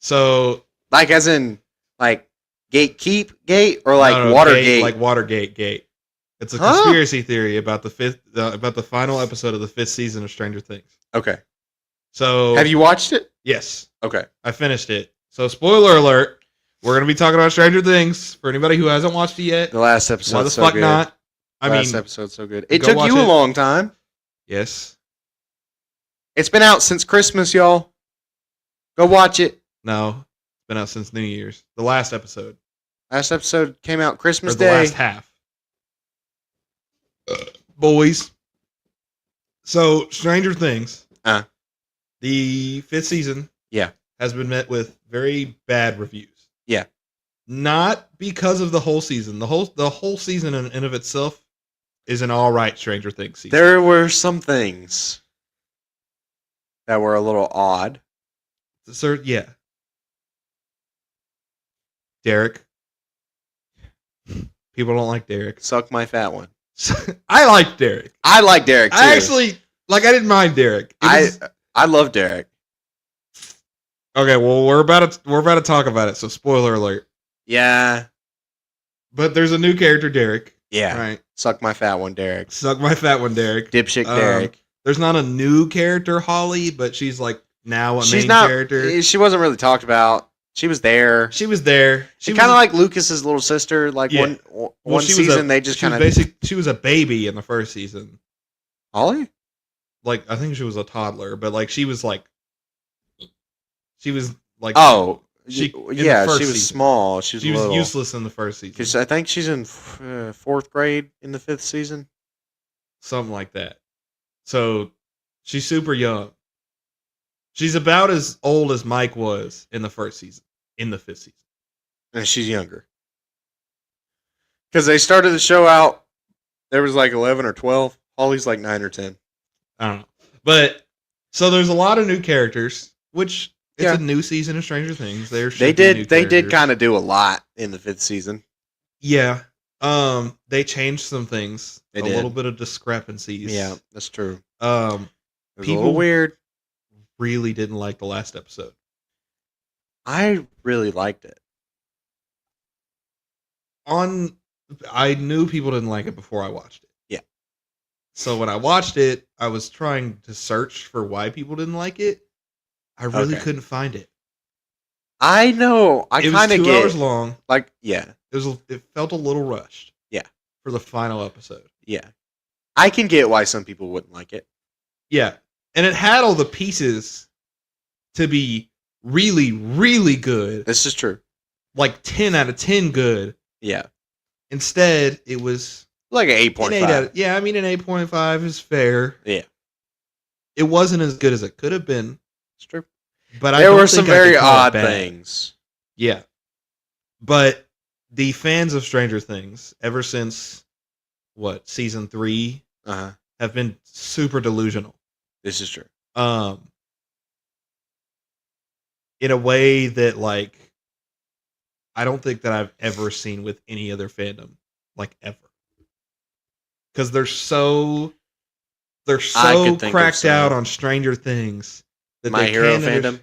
So, like as in like Gatekeep Gate or like Watergate? Gate, like Watergate Gate. It's a conspiracy theory about the final episode of the 5th season of Stranger Things. Okay. So, have you watched it? Yes. Okay. I finished it. So, spoiler alert, we're going to be talking about Stranger Things for anybody who hasn't watched it yet. The last episode. Why the fuck good. not? Last episode's so good. It took you a long time. Yes. It's been out since Christmas, y'all. Go watch it. No, it's been out since New Year's. The last episode. Last episode came out Christmas Day. The last half. Boys. So, Stranger Things. The 5th season. Yeah. Has been met with very bad reviews. Yeah. Not because of the whole season. The whole season in and of itself is an all right Stranger Things season. There were some things that were a little odd. Sir, yeah. Derek. People don't like Derek. Suck my fat one. I like Derek. I like Derek too. I actually I didn't mind Derek. I love Derek. Okay, well we're about to talk about it, so spoiler alert. Yeah. But there's a new character, Derek. Yeah. Right. Suck my fat one, Derek. Suck my fat one, Derek. Dipshit Derek. There's not a new character, Holly, but she's like now a main character. She wasn't really talked about. She was there. She was there. She kind of like Lucas's little sister. Like one season, they just kind of she was a baby in the first season. Holly? Like I think she was a toddler, but like she was like she was small. She was useless in the first season. Because I think she's in 4th grade in the 5th season, something like that. So she's super young. She's about as old as Mike was in the first season, in the 5th season. And she's younger. Because they started the show out, there was like 11 or 12. Holly's like 9 or 10. I don't know. But, so there's a lot of new characters, which it's a new season of Stranger Things. They did kind of do a lot in the 5th season. Yeah. They changed some things. A little bit of discrepancies. Yeah, that's true. People a little weird. Really didn't like the last episode. I really liked it. I knew people didn't like it before I watched it. Yeah. So when I watched it, I was trying to search for why people didn't like it. I really couldn't find it. I know. It was 2 hours long. Like, yeah. It felt a little rushed. Yeah. For the final episode. Yeah. I can get why some people wouldn't like it. Yeah. And it had all the pieces to be really, really good. This is true. Like 10 out of 10 good. Yeah. Instead, it was like an 8.5. Yeah, I mean an 8.5 is fair. Yeah. It wasn't as good as it could have been. It's true. But there were some very odd things. Yeah. But the fans of Stranger Things, ever since season 3, have been super delusional. This is true. In a way that like I don't think that I've ever seen with any other fandom, like ever. Because they're so cracked out on Stranger Things that My Hero fandom.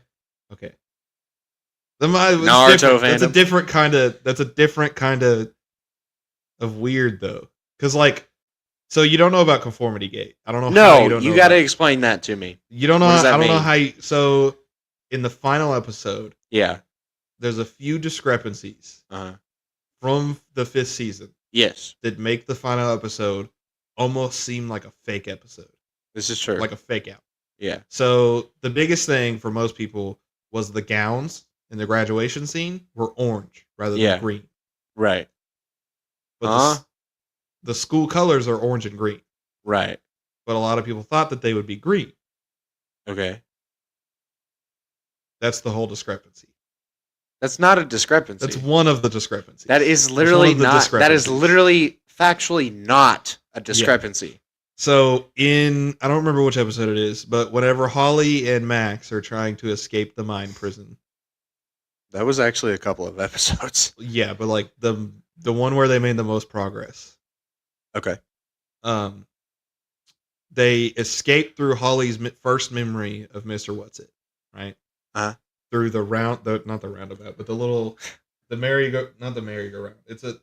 Okay. Naruto fandom. That's a different kind of weird though. Because like, so you don't know about Conformity Gate. I don't know. No, you got to explain that to me. You don't know. I don't know how. So in the final episode, there's a few discrepancies from the 5th season. Yes, that make the final episode almost seem like a fake episode. This is true. Like a fake out. Yeah. So the biggest thing for most people was the gowns in the graduation scene were orange rather than green. Right. But the school colors are orange and green. Right. But a lot of people thought that they would be green. Okay. That's the whole discrepancy. That's not a discrepancy. That's one of the discrepancies. That is literally not. That is literally factually not a discrepancy. Yeah. So I don't remember which episode it is, but whenever Holly and Max are trying to escape the mine prison. That was actually a couple of episodes. Yeah, but like the one where they made the most progress. Okay. They escape through Holly's first memory of Mr. What's It, right? Through not the roundabout, but the merry-go-round.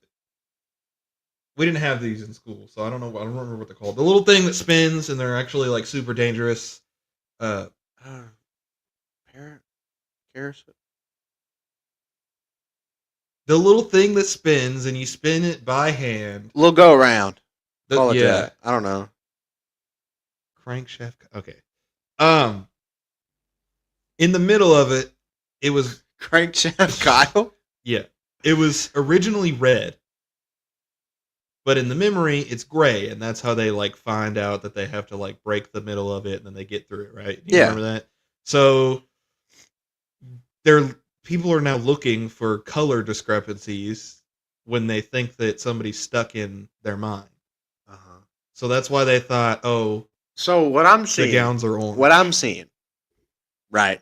We didn't have these in school, so I don't remember what they're called. The little thing that spins and they're actually like super dangerous. Carousel. The little thing that spins and you spin it by hand. Little go around. Call it that. I don't know. Crankshaft. Okay. In the middle of it, it was Crankshaft Kyle? Yeah. It was originally red. But in the memory, it's gray, and that's how they like find out that they have to like break the middle of it and then they get through it, right? You remember that? So people are now looking for color discrepancies when they think that somebody's stuck in their mind. So that's why they thought, so what I'm seeing, the gowns are orange. What I'm seeing Right.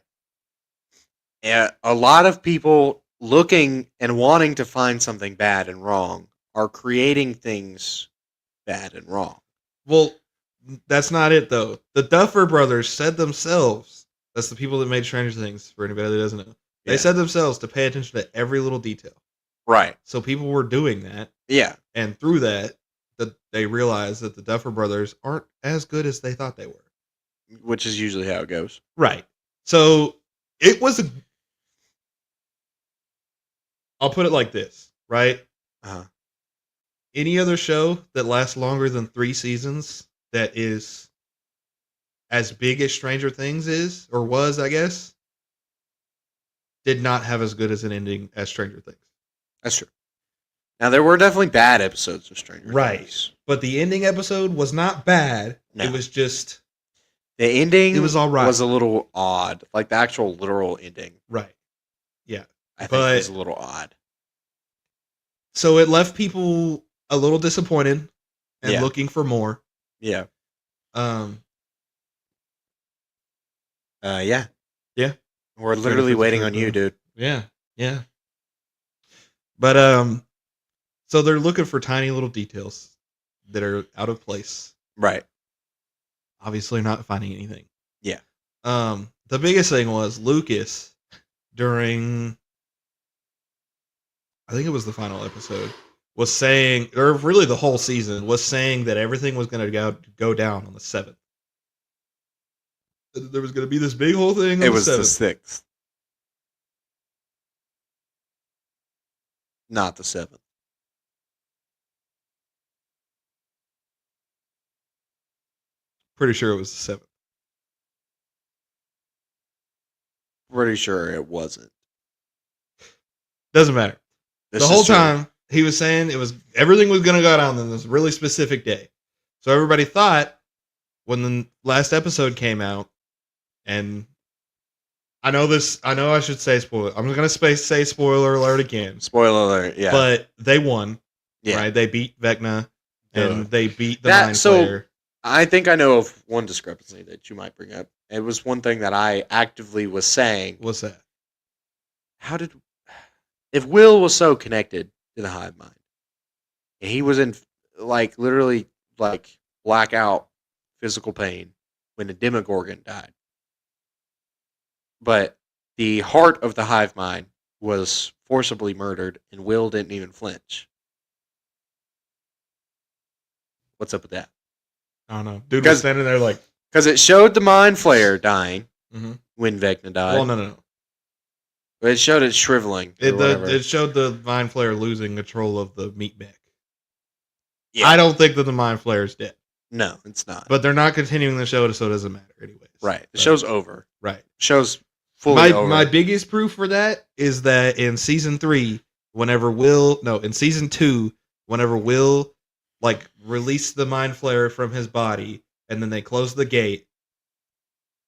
Yeah, a lot of people looking and wanting to find something bad and wrong are creating things bad and wrong. Well, that's not it, though. The Duffer Brothers said themselves, that's the people that made Stranger Things, for anybody that doesn't know. They said themselves to pay attention to every little detail. Right. So people were doing that. Yeah. And through that, they realized that the Duffer Brothers aren't as good as they thought they were. Which is usually how it goes. Right. So it was I'll put it like this, right? Uh-huh. Any other show that lasts longer than 3 seasons that is as big as Stranger Things is, or was, I guess, did not have as good as an ending as Stranger Things. That's true. Now, there were definitely bad episodes of Stranger Things. Right. But the ending episode was not bad. No. It was just... The ending it was all right. Was a little odd. Like, the actual literal ending. Right. Yeah. I think it was a little odd. So it left people a little disappointed and looking for more. Yeah. Yeah. Yeah. We're literally waiting on you, dude. Yeah. Yeah. But so they're looking for tiny little details that are out of place. Right. Obviously not finding anything. Yeah. The biggest thing was Lucas during, I think it was the final episode, was saying, or really the whole season, was saying that everything was going to go down on the 7th. There was going to be this big whole thing on the 7th. It was the 6th. Not the 7th. Pretty sure it was the 7th. Pretty sure it wasn't. Doesn't matter. The whole time he was saying everything was going to go down on this really specific day. So everybody thought when the last episode came out, and I know I should say spoiler. I'm going to say spoiler alert again. Spoiler alert, yeah. But they won. Yeah. Right? They beat Vecna and they beat the Mind Flayer. I think I know of one discrepancy that you might bring up. It was one thing that I actively was saying. What's that? If Will was so connected to the hive mind, he was in literally blackout physical pain when the Demogorgon died. But the heart of the hive mind was forcibly murdered and Will didn't even flinch. What's up with that? I don't know. Dude was standing there like... Because it showed the Mind Flayer dying when Vecna died. Well, no. It showed it shriveling. It showed the Mind Flayer losing control of the meat mech. Yeah. I don't think that the Mind Flayer's dead. No, it's not. But they're not continuing the show, so it doesn't matter anyways. Right. The show's over. Right. The show's fully over. My biggest proof for that is that in season 3, in season 2, whenever Will released the Mind Flayer from his body, and then they closed the gate.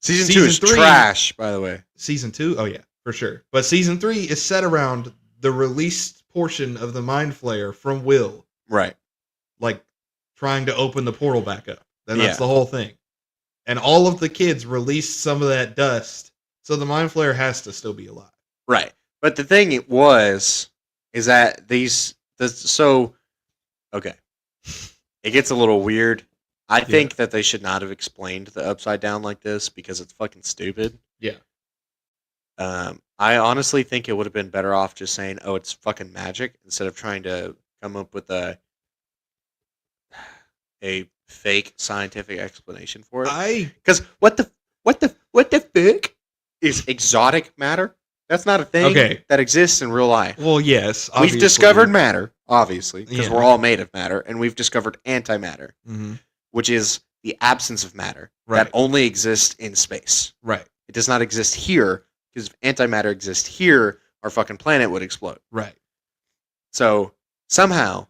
Season 2 is trash, by the way. Season 2? Oh, yeah, for sure. But season 3 is set around the released portion of the Mind Flayer from Will. Right. Trying to open the portal back up. And that's the whole thing. And all of the kids released some of that dust, so the Mind Flayer has to still be alive. Right. But the thing is that okay. It gets a little weird. I think that they should not have explained the Upside Down like this because it's fucking stupid. Yeah. I honestly think it would have been better off just saying, "Oh, it's fucking magic," instead of trying to come up with a fake scientific explanation for it. Because what the fuck is exotic matter? That's not a thing that exists in real life. Well, yes. We've discovered matter, obviously, because we're all made of matter, and we've discovered antimatter, which is the absence of matter that only exists in space. Right. It does not exist here, because if antimatter exists here, our fucking planet would explode. Right. So, somehow,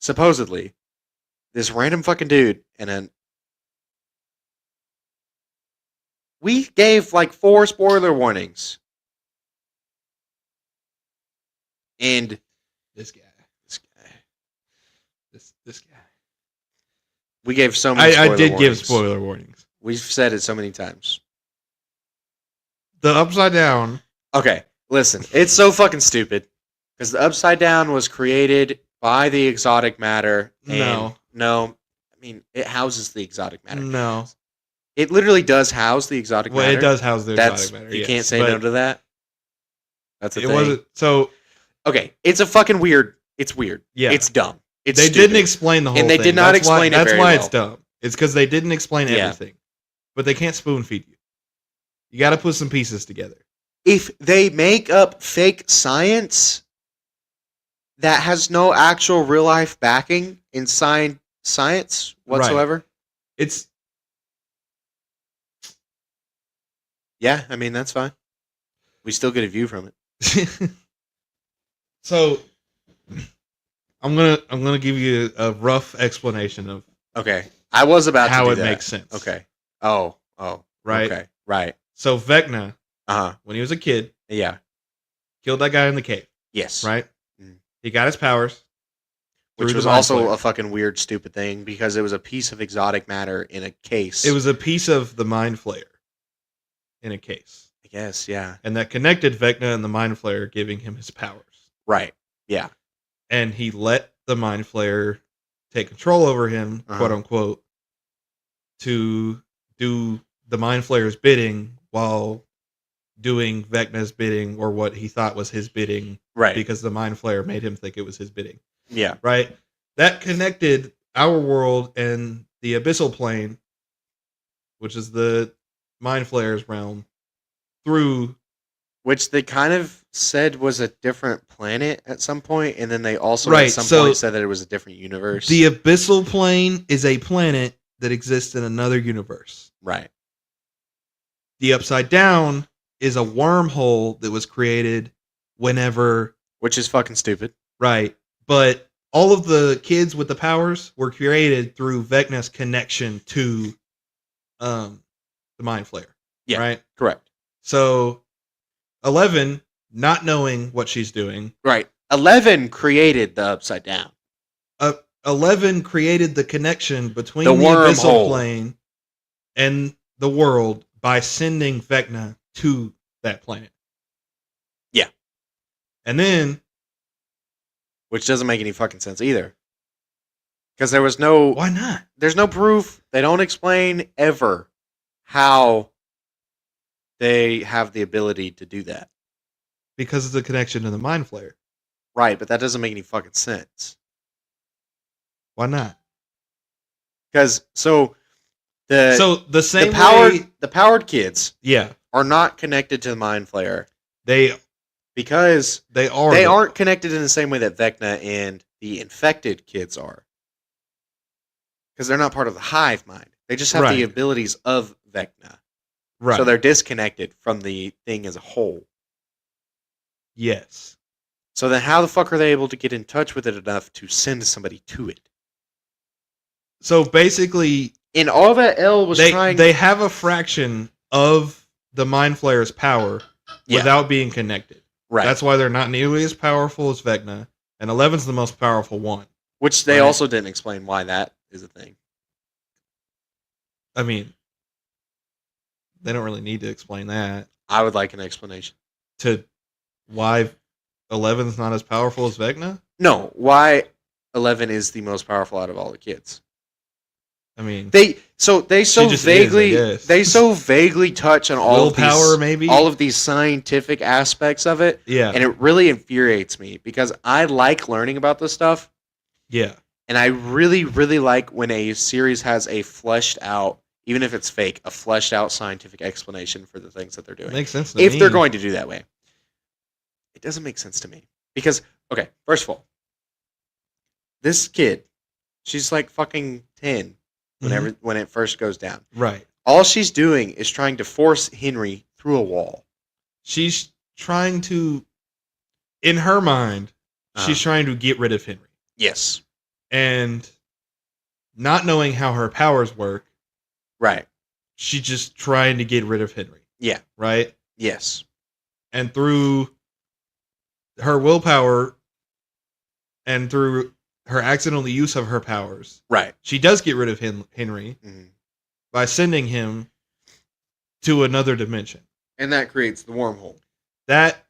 supposedly, this random fucking dude we gave 4 spoiler warnings. And this guy. We gave so many spoiler warnings. I did give spoiler warnings. We've said it so many times. the Upside Down. Okay, listen. It's so fucking stupid. Because the Upside Down was created by the exotic matter. No. I mean, it houses the exotic matter. No. It literally does house the exotic matter. Well, it does house the exotic matter. You can't say no to that. That's a thing. Wasn't so. Okay, it's a fucking weird. It's weird. Yeah, it's dumb. It's they stupid. didn't explain the whole thing. And they did not explain it That's very why well. it's dumb. It's because they didn't explain everything. But they can't spoon feed you. You got to put some pieces together. If they make up fake science that has no actual real life backing in science whatsoever, right. It's yeah. I mean, that's fine. We still get a view from it. So I'm gonna give you a rough explanation of I was about how to do it that. makes sense. Okay. Oh. Right. Okay. Right. So Vecna, when he was a kid, killed that guy in the cave. Yes. Right. He got his powers, which was also a fucking weird, stupid thing because it was a piece of exotic matter in a case. It was a piece of the Mind Flayer in a case. I guess, yeah. And that connected Vecna and the Mind Flayer, giving him his powers. Right. Yeah. And he let the Mind Flayer take control over him, quote unquote, to do the Mind Flayer's bidding while doing Vecna's bidding, or what he thought was his bidding, right? Because the Mind Flayer made him think it was his bidding. Yeah. Right? That connected our world and the Abyssal Plane, which is the Mind Flayer's realm, through... Which they kind of said was a different planet at some point, and then they also at some point said that it was a different universe. The Abyssal Plane is a planet that exists in another universe. Right. The Upside Down is a wormhole that was created whenever... Which is fucking stupid. Right. But all of the kids with the powers were created through Vecna's connection to the Mind Flayer. Yeah. Right? Correct. So 11, not knowing what she's doing... Right. 11 created the Upside Down. 11 created the connection between the Abyssal Plane and the world by sending Vecna to that planet. Yeah. And then... Which doesn't make any fucking sense either. Because there was no... Why not? There's no proof. They don't explain ever how they have the ability to do that. Because of the connection to the Mind Flayer. Right, but that doesn't make any fucking sense. Why not? Because the powered kids are not connected to the Mind Flayer. Because they aren't connected in the same way that Vecna and the infected kids are. Because they're not part of the hive mind. They just have the abilities of Vecna. Right. So they're disconnected from the thing as a whole. Yes. So then how the fuck are they able to get in touch with it enough to send somebody to it? So basically... And all that L was trying... They have a fraction of the Mind Flayer's power without being connected. Right. That's why they're not nearly as powerful as Vecna. And 11's the most powerful one. Which they also didn't explain why that is a thing. I mean, they don't really need to explain that. I would like an explanation. To why 11's not as powerful as Vecna? No, why 11 is the most powerful out of all the kids. I mean, they so vaguely touch on all of these scientific aspects of it. Yeah. And it really infuriates me because I like learning about this stuff. Yeah. And I really, really like when a series has a fleshed out, even if it's fake, a fleshed out scientific explanation for the things that they're doing. Makes sense to me. If they're going to do that way. It doesn't make sense to me. Because, okay, first of all, this kid, she's like fucking 10 when it first goes down. Right. All she's doing is trying to force Henry through a wall. She's trying to, in her mind, she's trying to get rid of Henry. Yes. And not knowing how her powers work. Right. She's just trying to get rid of Henry. Yeah. Right? Yes. And through her willpower and through her accidental use of her powers, right, she does get rid of Henry by sending him to another dimension. And that creates the wormhole. That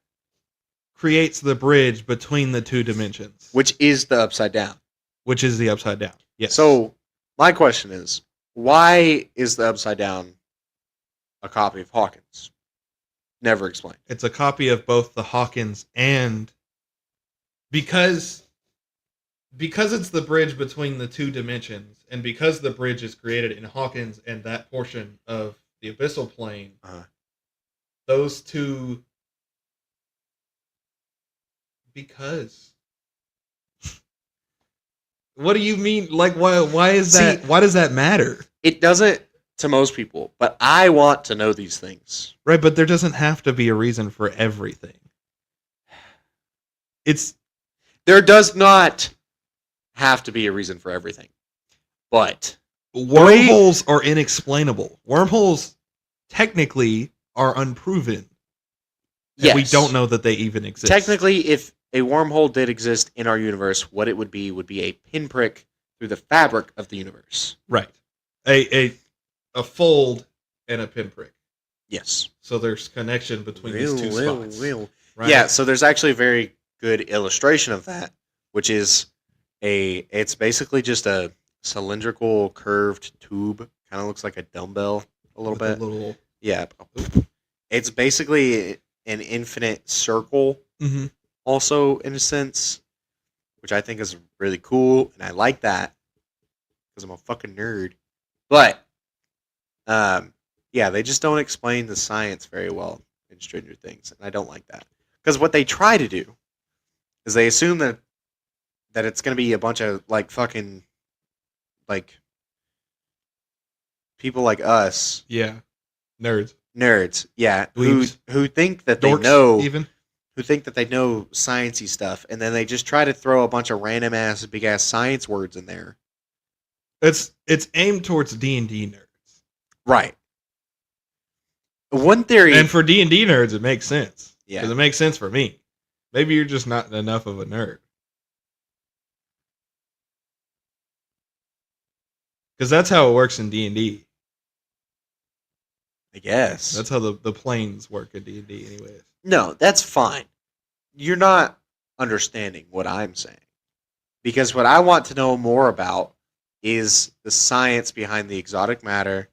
creates the bridge between the two dimensions. Which is the upside down. Which is the upside down. Yes. So, my question is, why is the upside down a copy of Hawkins? Never explained. It's a copy of both the Hawkins and... Because it's the bridge between the two dimensions, and because the bridge is created in Hawkins and that portion of the abyssal plane, those two... Because... What do you mean? Like, why is that? Why does that matter? It doesn't to most people, but I want to know these things. Right, but there doesn't have to be a reason for everything. There does not have to be a reason for everything. But wormholes are inexplainable. Wormholes technically are unproven. Yes. We don't know that they even exist. Technically, if a wormhole did exist in our universe, what it would be a pinprick through the fabric of the universe. Right. A fold and a pinprick. Yes. So there's connection between these two spots. Right? Yeah, so there's actually a very good illustration of that, which is it's basically just a cylindrical curved tube. Kind of looks like a dumbbell a little bit. Yeah. It's basically an infinite circle. Mm-hmm. Also, in a sense, which I think is really cool, and I like that because I'm a fucking nerd. But, yeah, they just don't explain the science very well in Stranger Things, and I don't like that. Because what they try to do is they assume that it's going to be a bunch of, like, fucking, like, people like us. Yeah. Nerds, yeah. Dweebs. Who think that they Dorks, know... even. Who think that they know sciencey stuff, and then they just try to throw a bunch of random ass big ass science words in there. It's aimed towards D&D nerds, right? One theory, and for D&D nerds, it makes sense. Yeah, because it makes sense for me. Maybe you're just not enough of a nerd, because that's how it works in D&D. I guess that's how the planes work in D&D, anyways. No, that's fine. You're not understanding what I'm saying. Because what I want to know more about is the science behind the exotic matter,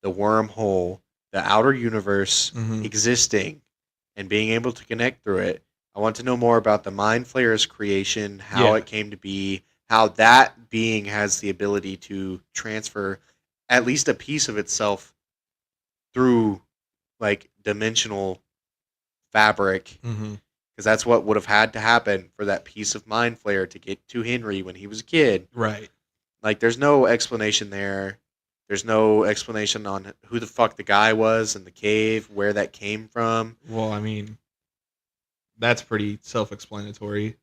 the wormhole, the outer universe existing, and being able to connect through it. I want to know more about the Mind Flayer's creation, how it came to be, how that being has the ability to transfer at least a piece of itself through, like, dimensional fabric, because that's what would have had to happen for that piece of Mind Flayer to get to Henry when he was a kid. Right. Like, there's no explanation there. There's no explanation on who the fuck the guy was in the cave, where that came from. Well, I mean, that's pretty self-explanatory.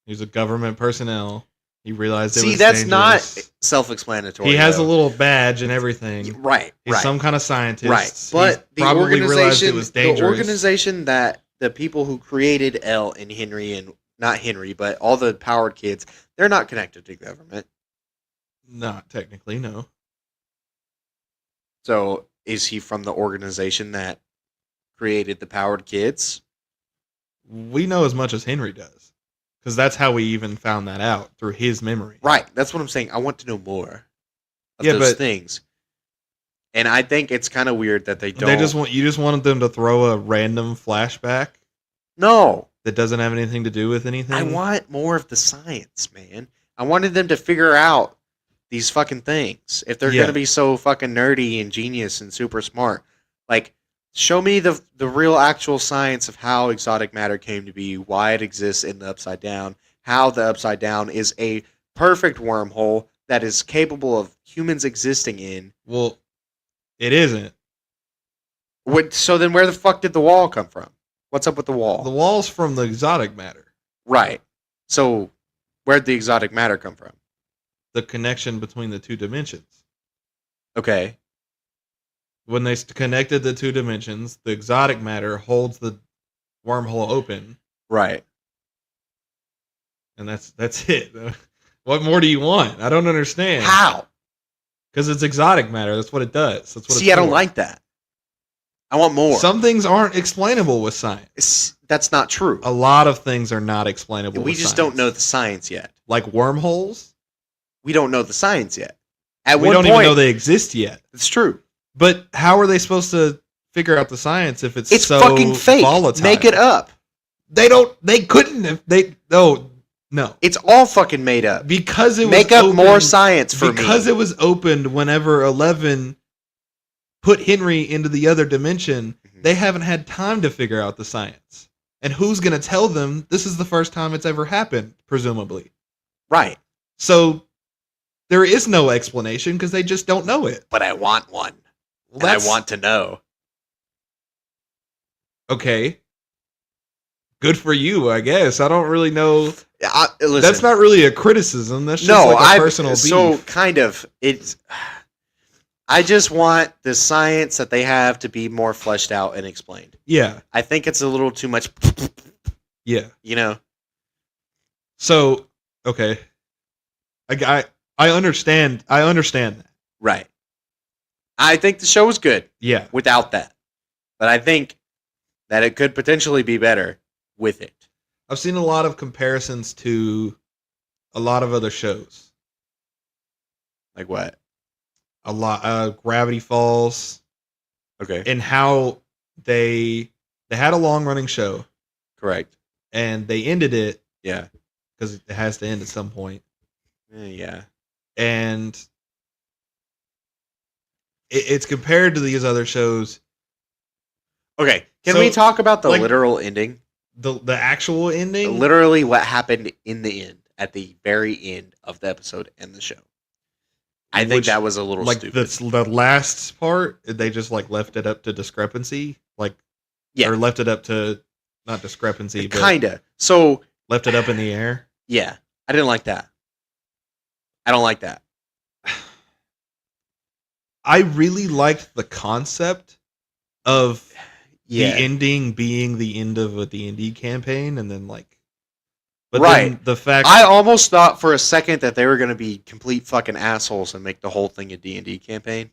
He's a government personnel. He realized it was that's dangerous. not self-explanatory. He has a little badge and everything. Right. He's some kind of scientist. Right. But he probably realized it was dangerous. The organization that the people who created Elle and Henry, and not Henry, but all the powered kids, they're not connected to government. Not technically, no. So is he from the organization that created the powered kids? We know as much as Henry does. Because that's how we even found that out, through his memory. Right. That's what I'm saying. I want to know more of those things. And I think it's kind of weird that they don't... You just wanted them to throw a random flashback? No. That doesn't have anything to do with anything? I want more of the science, man. I wanted them to figure out these fucking things. If they're going to be so fucking nerdy and genius and super smart. Like, show me the real actual science of how exotic matter came to be, why it exists in the Upside Down, how the Upside Down is a perfect wormhole that is capable of humans existing in. Well, it isn't. So then where the fuck did the wall come from? What's up with the wall? The wall's from the exotic matter. Right. So where'd the exotic matter come from? The connection between the two dimensions. Okay. When they connected the two dimensions, the exotic matter holds the wormhole open. Right. And that's it. What more do you want? I don't understand. How? Because it's exotic matter. That's what it does. That's what. See, I don't like that. I want more. Some things aren't explainable with science. That's not true. A lot of things are not explainable We with just science. don't know the science yet. Like wormholes? We don't know the science yet. We don't even know they exist yet. It's true. But how are they supposed to figure out the science if it's so fucking fake. volatile? Make it up. They couldn't have. No. It's all fucking made up. Because it was Make up more science for me. Because it was opened whenever 11 put Henry into the other dimension, they haven't had time to figure out the science. And who's going to tell them this is the first time it's ever happened, presumably? Right. So there is no explanation because they just don't know it. But I want one. And I want to know. Okay. Good for you, I guess. I don't really know. Listen, that's not really a criticism. That's just like a personal beef. So kind of. I just want the science that they have to be more fleshed out and explained. Yeah. I think it's a little too much. Yeah. You know? So, okay. I understand. I understand that. Right. I think the show was good. Yeah. Without that. But I think that it could potentially be better with it. I've seen a lot of comparisons to a lot of other shows. Like what? A lot. Gravity Falls. Okay. And how they had a long running show. Correct. And they ended it. Yeah. Because it has to end at some point. Yeah. And it's compared to these other shows. Okay. Can we talk about the literal ending? The actual ending? Literally what happened in the end, at the very end of the episode and the show. I think that was a little stupid. The last part, they just left it up to discrepancy? Or left it up to, not discrepancy, but... Kinda. So... Left it up in the air? Yeah. I didn't like that. I don't like that. I really liked the concept of the ending being the end of a D&D campaign, and then but then the fact I almost thought for a second that they were going to be complete fucking assholes and make the whole thing a D&D campaign.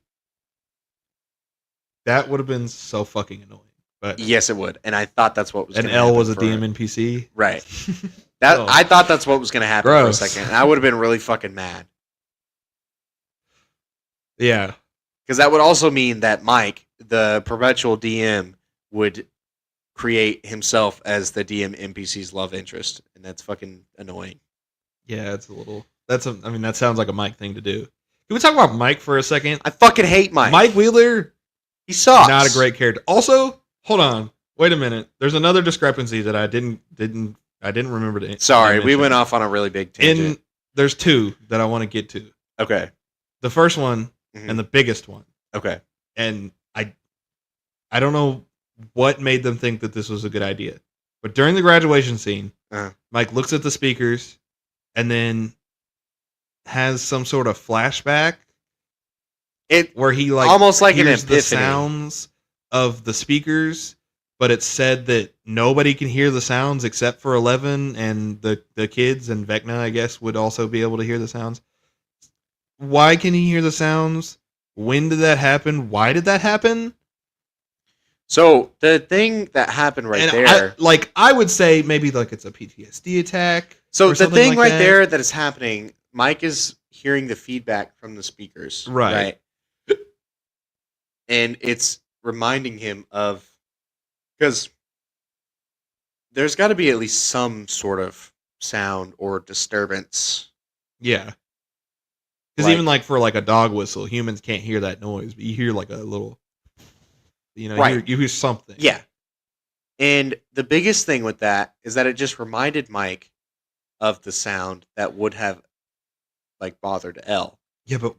That would have been so fucking annoying. But yes, it would, and I thought that's what was. And L was a DM NPC, right? I thought that's what was going to happen for a second, and I would have been really fucking mad. Yeah. Because that would also mean that Mike, the perpetual DM, would create himself as the DM NPC's love interest, and that's fucking annoying. Yeah, it's a little... that sounds like a Mike thing to do. Can we talk about Mike for a second? I fucking hate Mike. Mike Wheeler, he sucks. Not a great character. Also, hold on. Wait a minute. There's another discrepancy that I didn't remember to... Sorry, we went off on a really big tangent. There's two that I want to get to. Okay. The first one and the biggest one. Okay. And I don't know what made them think that this was a good idea. But during the graduation scene, Mike looks at the speakers and then has some sort of flashback. Where he almost like hears an epiphany. The sounds of the speakers, but it's said that nobody can hear the sounds except for 11 and the kids, and Vecna, I guess, would also be able to hear the sounds. Why can he hear the sounds? When did that happen? Why did that happen? So the thing that happened there, I would say maybe it's a PTSD attack. So the thing there that is happening, Mike is hearing the feedback from the speakers, right? And it's reminding him of, because there's got to be at least some sort of sound or disturbance. Yeah. Because even for a dog whistle, humans can't hear that noise, but you hear a little, right. you hear something. Yeah. And the biggest thing with that is that it just reminded Mike of the sound that would have bothered L. Yeah, but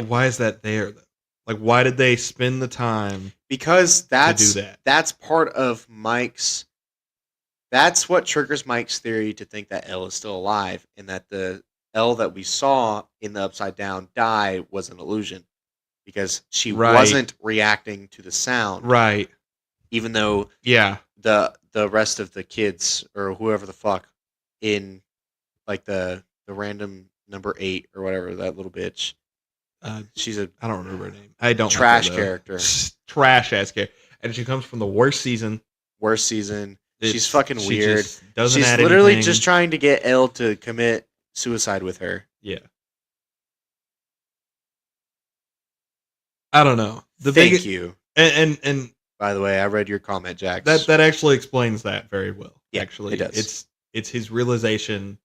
why is that there though? Why did they spend the time? Because to do that? That's part of Mike's. That's what triggers Mike's theory to think that L is still alive, and that the L that we saw in the Upside Down die was an illusion, because she wasn't reacting to the sound, right? Even though the rest of the kids or whoever the fuck in the random number 8 or whatever, that little bitch. She's I don't remember her name. I don't trash character. Trash ass character. and she comes from the worst season. She's fucking weird. She's literally just trying to get Elle to commit suicide with her. Yeah. I don't know. Thank you. And by the way, I read your comment, Jack. That actually explains that very well. Yeah, actually, it does. It's his realization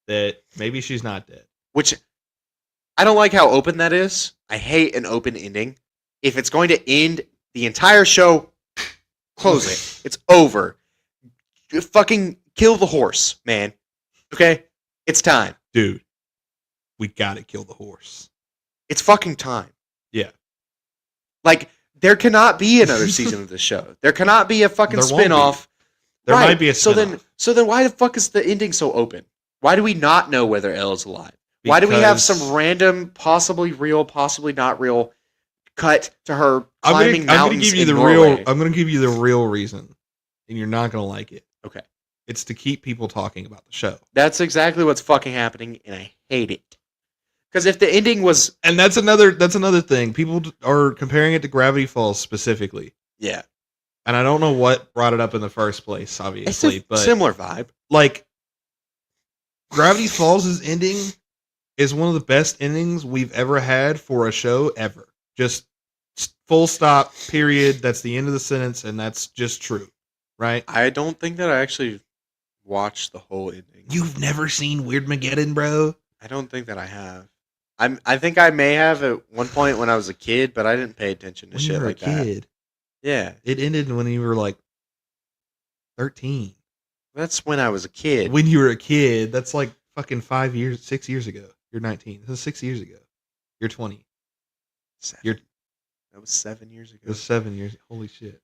that maybe she's not dead. Which I don't like how open that is. I hate an open ending. If it's going to end the entire show, close it. It's over. You fucking kill the horse, man. Okay? It's time. Dude, we gotta kill the horse. It's fucking time. Yeah. Like, there cannot be another season of this show. There cannot be a fucking spin-off. There might be a spin-off. So then why the fuck is the ending so open? Why do we not know whether Elle's alive? Why do we have some random, possibly real, possibly not real cut to her climbing mountains? I'm going to give you the real reason, and you're not going to like it. Okay. It's to keep people talking about the show. That's exactly what's fucking happening, and I hate it. Because if the ending was, and that's another thing. People are comparing it to Gravity Falls specifically. Yeah. And I don't know what brought it up in the first place, obviously, it's a similar vibe. Like, Gravity Falls' ending is one of the best endings we've ever had for a show ever. Just full stop, period. That's the end of the sentence, and that's just true, right? I don't think that I actually watched the whole ending. You've never seen Weirdmageddon, bro? I don't think that I have. I think I may have at one point when I was a kid, but I didn't pay attention to shit like that. Yeah. It ended when you were like 13. That's when I was a kid. When you were a kid, that's like fucking 6 years ago. You're 19. This was 6 years ago. You're 20. That was 7 years ago. It was 7 years. Holy shit.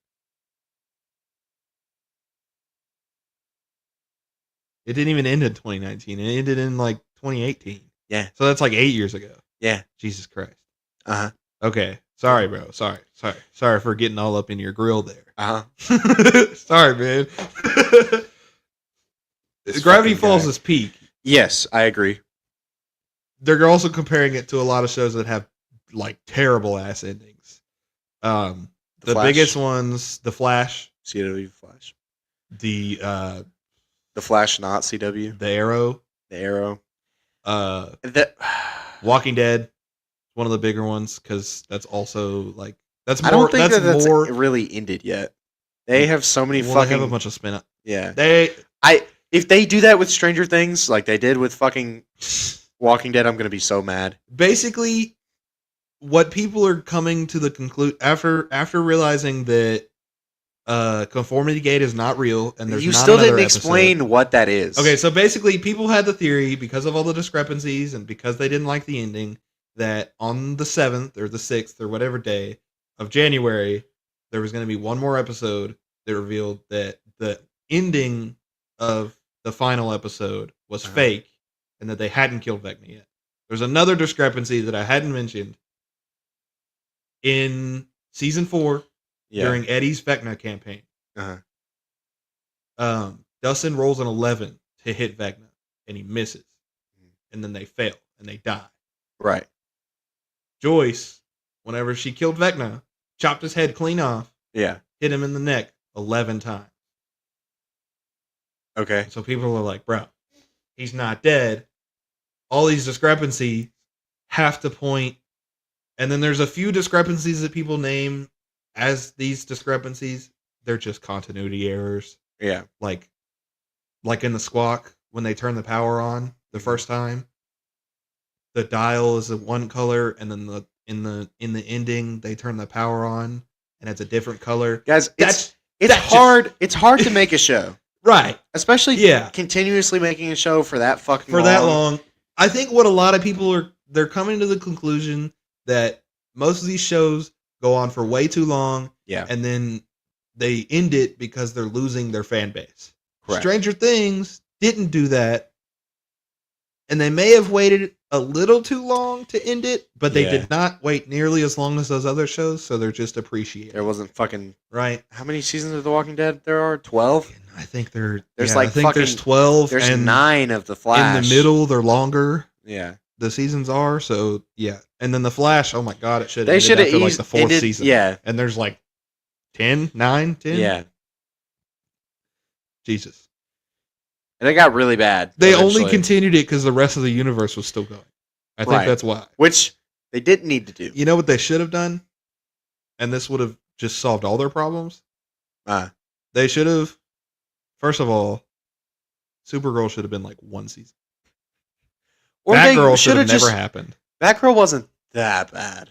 It didn't even end in 2019. It ended in like 2018. Yeah. So that's like 8 years ago. Yeah. Jesus Christ. Uh-huh. Okay. Sorry, bro. Sorry for getting all up in your grill there. Uh-huh. Sorry, man. Gravity Falls is peak. Yes, I agree. They're also comparing it to a lot of shows that have like terrible ass endings. The biggest ones, The Flash, CW Flash, the Flash, not CW, The Arrow, Walking Dead, one of the bigger ones because that's also like that's more. I don't think that's more really ended yet. They have so many fucking. They have a bunch of spin up. Yeah, if they do that with Stranger Things, like they did with fucking Walking Dead, I'm gonna be so mad. Basically, what people are coming to the conclusion after realizing that Conformity Gate is not real and there's you not still didn't episode. Explain what that is. Okay, so basically, people had the theory because of all the discrepancies and because they didn't like the ending that on the 7th or the 6th or whatever day of January there was going to be one more episode that revealed that the ending of the final episode was fake and that they hadn't killed Vecna yet. There's another discrepancy that I hadn't mentioned. In season 4, during Eddie's Vecna campaign, Dustin rolls an 11 to hit Vecna, and he misses. And then they fail, and they die. Right. Joyce, whenever she killed Vecna, chopped his head clean off, hit him in the neck 11 times. Okay. So people are like, bro, he's not dead. All these discrepancies have to point. And then there's a few discrepancies that people name as these discrepancies. They're just continuity errors. Yeah. Like in the Squawk, when they turn the power on the first time, the dial is one color, and then in the ending they turn the power on and it's a different color. Guys, it's hard to make a show. Right. Especially continuously making a show for that fucking that long. I think what a lot of people they're coming to the conclusion that most of these shows go on for way too long. Yeah. And then they end it because they're losing their fan base. Correct. Stranger Things didn't do that. And they may have waited a little too long to end it, but they did not wait nearly as long as those other shows, so they're just appreciated. There wasn't fucking... Right. How many seasons of The Walking Dead there are? 12? I think there's there's 12. There's and 9 of The Flash. In the middle, they're longer. Yeah. The seasons are, so yeah. And then The Flash, oh my god, it should have ended after like the 4th season. Yeah. And there's like 10, 9, 10? Yeah. Jesus. And it got really bad. They eventually. only continued it because the rest of the universe was still going. I think that's why. Which they didn't need to do. You know what they should have done? And this would have just solved all their problems? They should have, first of all, Supergirl should have been like one season. Or Batgirl should have never happened. Batgirl wasn't that bad.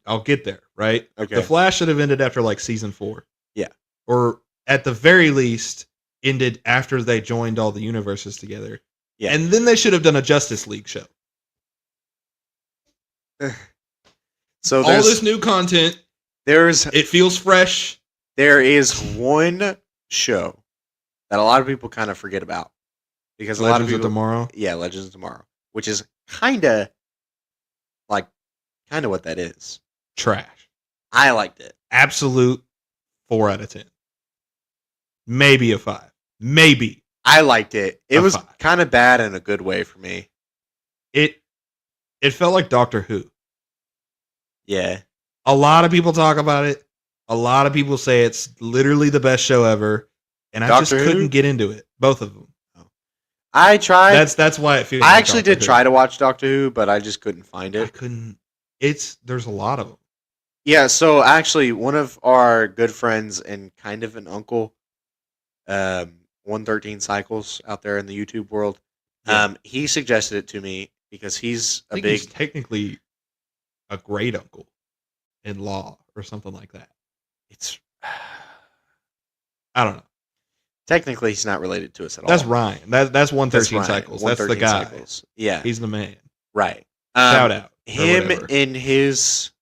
I'll get there, right? Okay. The Flash should have ended after like season 4. Yeah. Or at the very least, ended after they joined all the universes together. Yeah. And then they should have done a Justice League show. So all this new content. It feels fresh. There is one show that a lot of people kind of forget about. Because Legends a lot of people, of Tomorrow? Yeah, Legends of Tomorrow. Which is kind of what that is. Trash. I liked it. Absolute 4 out of 10. Maybe a 5. Maybe. I liked it. It was 5. kind of bad in a good way for me. It felt like Doctor Who. Yeah. A lot of people talk about it. A lot of people say it's literally the best show ever. And I just couldn't get into it. Both of them. I tried. That's why it feels I actually did try to watch Doctor Who, but I just couldn't find it. I couldn't. There's a lot of them. Yeah, so actually one of our good friends and kind of an uncle, 113 Cycles out there in the YouTube world, he suggested it to me because he's he's technically a great uncle in law or something like that. I don't know. Technically, he's not related to us at all. That's Ryan. That's 113 Cycles. That's the guy. Cycles. Yeah. He's the man. Right. Shout out. Him and his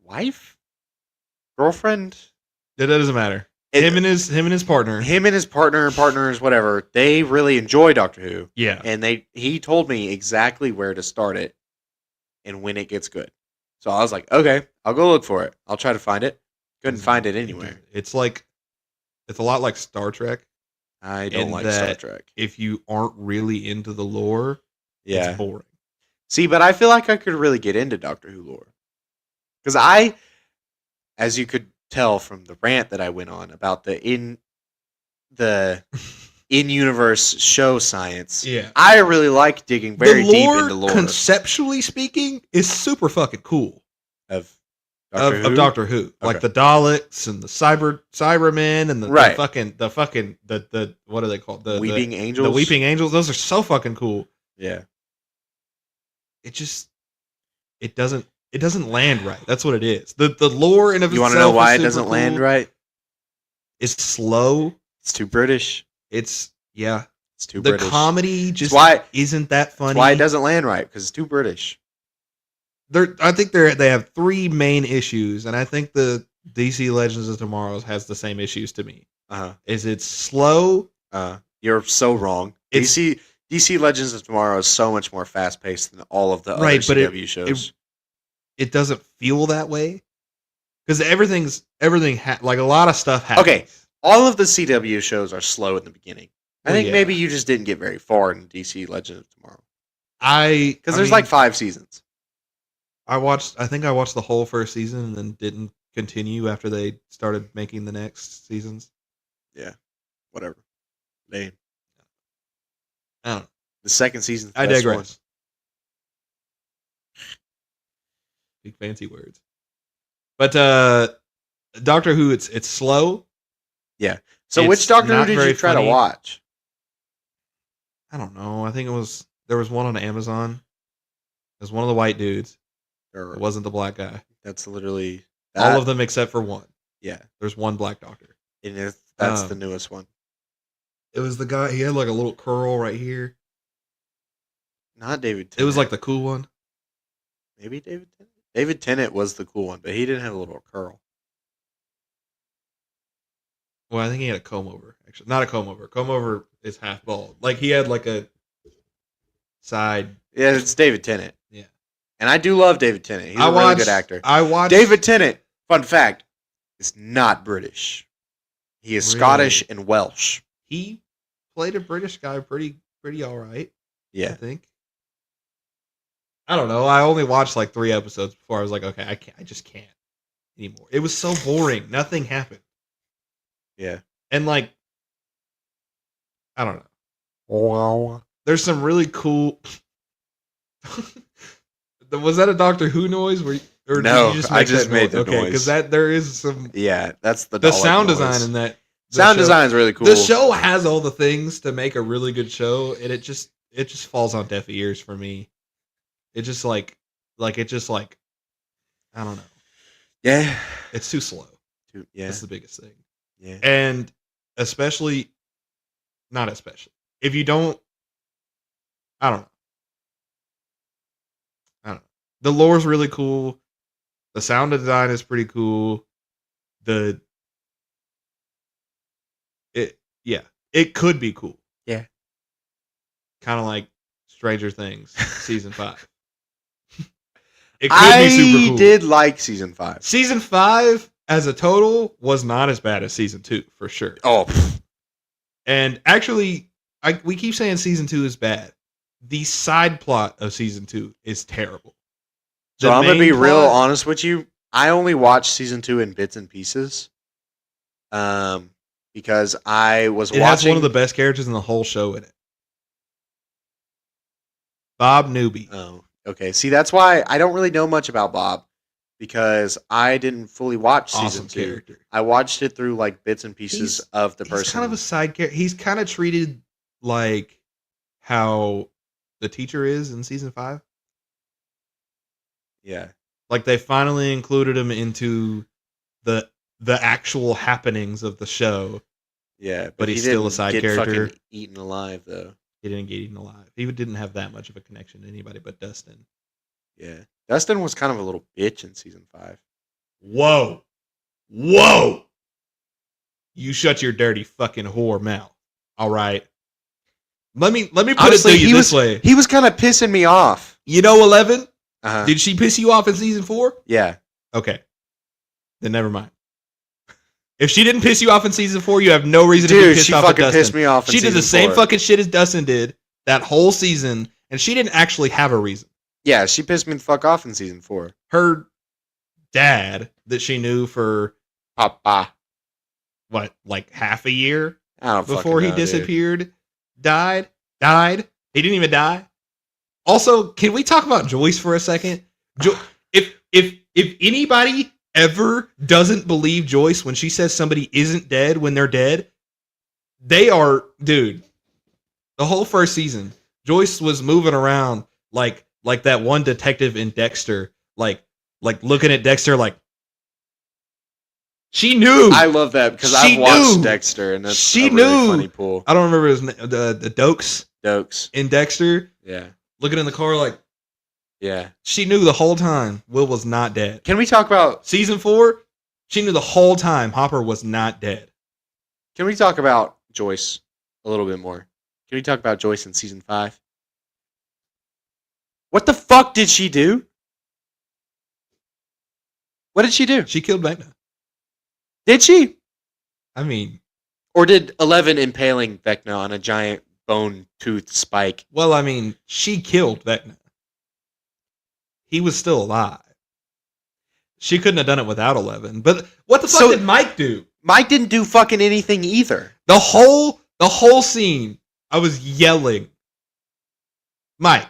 wife? Girlfriend? It doesn't matter. Him and his partner. Him and his partners, whatever. They really enjoy Doctor Who. Yeah. And he told me exactly where to start it and when it gets good. So I was like, okay, I'll go look for it. I'll try to find it. Couldn't find it anywhere. It's a lot like Star Trek. I don't like Star Trek. If you aren't really into the lore, it's boring. See, but I feel like I could really get into Doctor Who lore. Because as you could tell from the rant that I went on about the in-universe show science, I really like digging very deep into lore. Conceptually speaking, is super fucking cool. Of Doctor Who. Okay. Like the Daleks and the Cybermen and the what are they called? The Weeping Angels. The Weeping Angels. Those are so fucking cool. Yeah. It doesn't land right. That's what it is. The lore in of itself. You want to know why it doesn't land right? It's slow. It's too British. It's too British. The comedy just isn't that funny. That's why it doesn't land right, because it's too British. I think they have 3 main issues, and I think the DC Legends of Tomorrow has the same issues to me. Is it's slow. You're so wrong. DC Legends of Tomorrow is so much more fast paced than all of the other CW shows. It doesn't feel that way because like a lot of stuff happens. Okay, all of the CW shows are slow in the beginning. I think maybe you just didn't get very far in DC Legends of Tomorrow. Because there's like 5 seasons. I think I watched the whole first season and then didn't continue after they started making the next seasons. Yeah, whatever. Lame. I don't know. The second season. I digress. Big fancy words. But Doctor Who, it's slow. Yeah. So which Doctor Who did you try to watch? I don't know. I think there was one on Amazon. It was one of the white dudes. It wasn't the black guy. That's literally all of them except for one. Yeah. There's one black doctor. That's the newest one. It was the guy. He had like a little curl right here. Not David Tennant. It was like the cool one. Maybe David Tennant. David Tennant was the cool one, but he didn't have a little curl. Well, I think he had a comb over. Actually, not a comb over. Comb over is half bald. Like he had like a side. Yeah, it's David Tennant. Yeah, and I do love David Tennant. He's a really good actor. I watched David Tennant. Fun fact: is not British. He is Scottish and Welsh. He played a British guy pretty all right. Yeah, I think. I don't know. I only watched like 3 episodes before I was like, okay, I just can't. anymore. It was so boring. Nothing happened. Yeah. And like, I don't know. Wow. There's some really cool. Was that a Doctor Who noise? Or no, did you I just made the noise? noise. Because there is some. Yeah, that's the sound design in that. Sound design is really cool. The show has all the things to make a really good show, and it just falls on deaf ears for me. It just I don't know. Yeah, it's too slow. Yeah, that's the biggest thing. Yeah, and not especially if you don't. I don't know. The lore's really cool. The sound design is pretty cool. It could be cool. Yeah. Kind of like Stranger Things season 5. It could be super cool. I did like season 5. Season 5 as a total was not as bad as season 2 for sure. Oh. And actually, we keep saying season 2 is bad. The side plot of season 2 is terrible. So I'm gonna be real honest with you. I only watched season 2 in bits and pieces. Because I was watching. It has one of the best characters in the whole show in it. Bob Newby. Oh, okay. See, that's why I don't really know much about Bob. Because I didn't fully watch season 2. Character. I watched it through like bits and pieces of the person. He's kind of a side character. He's kind of treated like how the teacher is in season 5. Yeah. Like they finally included him into the actual happenings of the show. Yeah, but he's still a side character. Fucking eaten alive, though. He didn't get eaten alive. He didn't have that much of a connection to anybody but Dustin. Yeah, Dustin was kind of a little bitch in season 5. Whoa! You shut your dirty fucking whore mouth. All right. Let me put Honestly, it to you this way. He was kind of pissing me off. You know 11? Uh-huh. Did she piss you off in season 4? Yeah. Okay. Then never mind. If she didn't piss you off in season 4, you have no reason to be pissed off at Dustin. Pissed me off. She did the same fucking shit as Dustin did that whole season, and she didn't actually have a reason. Yeah, she pissed me the fuck off in season 4. Her dad that she knew for Papa, what, like half a year before he disappeared, died. He didn't even die. Also, can we talk about Joyce for a second? If anybody ever doesn't believe Joyce when she says somebody isn't dead when they're dead, they are, dude. The whole first season, Joyce was moving around like that one detective in Dexter, like looking at Dexter like she knew. I love that because I've watched Dexter and that's a really funny pull. I don't remember his name. The Dokes in Dexter. Yeah, looking in the car like. Yeah. She knew the whole time Will was not dead. Can we talk about season 4? She knew the whole time Hopper was not dead. Can we talk about Joyce a little bit more? Can we talk about Joyce in season 5? What the fuck did she do? What did she do? She killed Vecna. Did she? I mean, or did 11 impaling Vecna on a giant bone tooth spike? Well, I mean, she killed Vecna. He was still alive. She couldn't have done it without 11. But what the fuck did Mike do? Mike didn't do fucking anything either. The whole scene, I was yelling, Mike,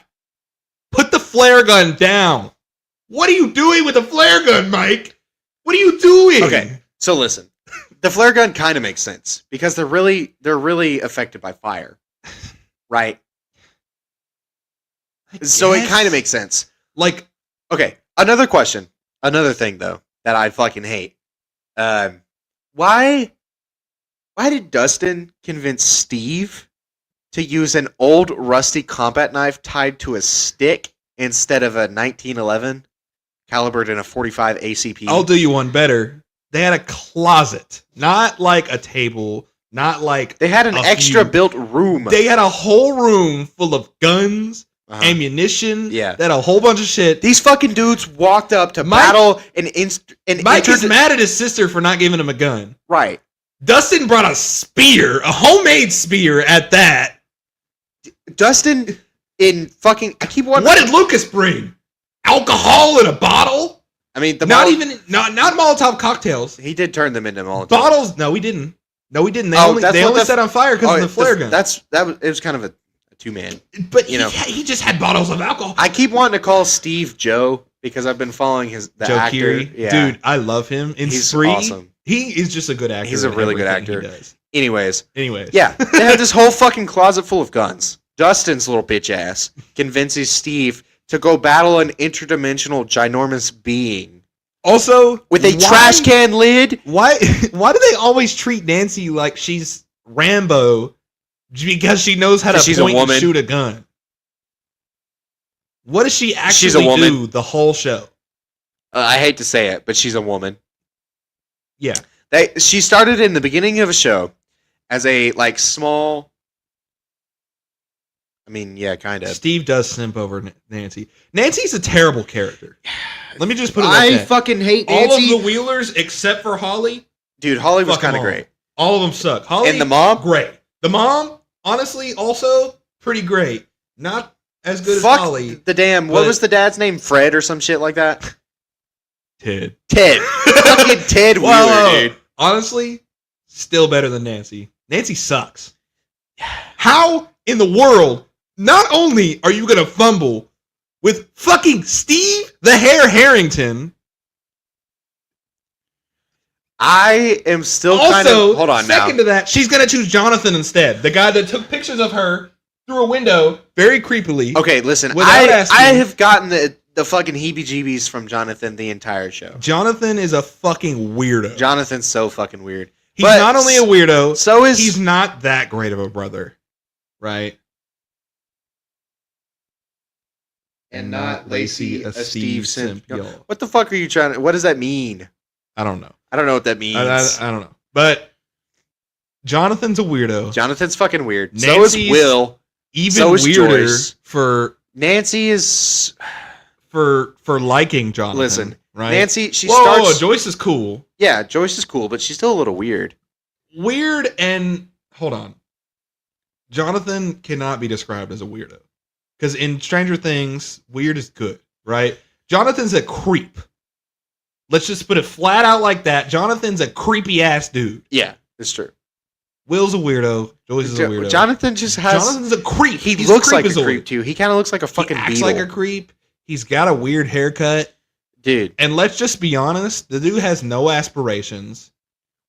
put the flare gun down. What are you doing with the flare gun, Mike? What are you doing? Okay, so listen. The flare gun kind of makes sense because they're really affected by fire. Right? So it kind of makes sense. Like, okay, another question. Another thing, though, that I fucking hate. Why did Dustin convince Steve to use an old rusty combat knife tied to a stick instead of a 1911 calibered in a 45 ACP? I'll do you one better. They had a closet, not like a table, not like... They had an extra built room. They had a whole room full of guns, ammunition, yeah. They had a whole bunch of shit. These fucking dudes walked up to battle and Mike is mad at his sister for not giving him a gun. Right. Dustin brought a spear, a homemade spear at that. Dustin in fucking... I keep wondering... What did Lucas bring? Alcohol in a bottle? I mean, not Molotov cocktails. He did turn them into Molotov bottles. No, we didn't. They only set on fire because of the flare gun. It was kind of a two-man. But he just had bottles of alcohol. I keep wanting to call Steve Joe because I've been following the Joe actor. Keery. Yeah. Dude, I love him. He's awesome. He is just a good actor. He's a really good actor. Anyways. Yeah, they had this whole fucking closet full of guns. Dustin's little bitch ass convinces Steve to go battle an interdimensional ginormous being. Also, with a trash can lid. Why do they always treat Nancy like she's Rambo because she knows how to point and shoot a gun? What does she actually do the whole show? I hate to say it, but she's a woman. Yeah. She started in the beginning of a show as a small. I mean, yeah, kind of. Steve does simp over Nancy. Nancy's a terrible character. Let me just put it like that. I fucking hate Nancy. All of the Wheelers except for Holly. Dude, Holly was kind of great. All of them suck. Holly and the mom, great. The mom, honestly, also pretty great. Not as good as Holly. The damn. What was the dad's name? Fred or some shit like that. Ted. Fucking Ted Wheeler, dude. Honestly, still better than Nancy. Nancy sucks. How in the world? Not only are you gonna fumble with fucking Steve the Hair Harrington, I am still kind of. Hold on now. Second to that, she's gonna choose Jonathan instead, the guy that took pictures of her through a window very creepily. Okay, listen, I have gotten the fucking heebie-jeebies from Jonathan the entire show. Jonathan is a fucking weirdo. Jonathan's so fucking weird. He's not only a weirdo, he's not that great of a brother, right? And not Lacey a Steve simp. What the fuck are you trying to... What does that mean? I don't know. I don't know what that means. I don't know. But Jonathan's a weirdo. Jonathan's fucking weird. Nancy's so is Will. Even so is weirder Joyce. For... Nancy is... For liking Jonathan. Listen, right? Nancy, starts... Joyce is cool. Yeah, Joyce is cool, but she's still a little weird. Weird and... Hold on. Jonathan cannot be described as a weirdo. Because in Stranger Things, weird is good, right? Jonathan's a creep. Let's just put it flat out like that. Jonathan's a creepy ass dude. Yeah, it's true. Will's a weirdo. Joyce is a weirdo. Jonathan's a creep. He looks like a creep too. He kind of looks like a fucking beetle. He acts like a creep. He's got a weird haircut. Dude. And let's just be honest, the dude has no aspirations.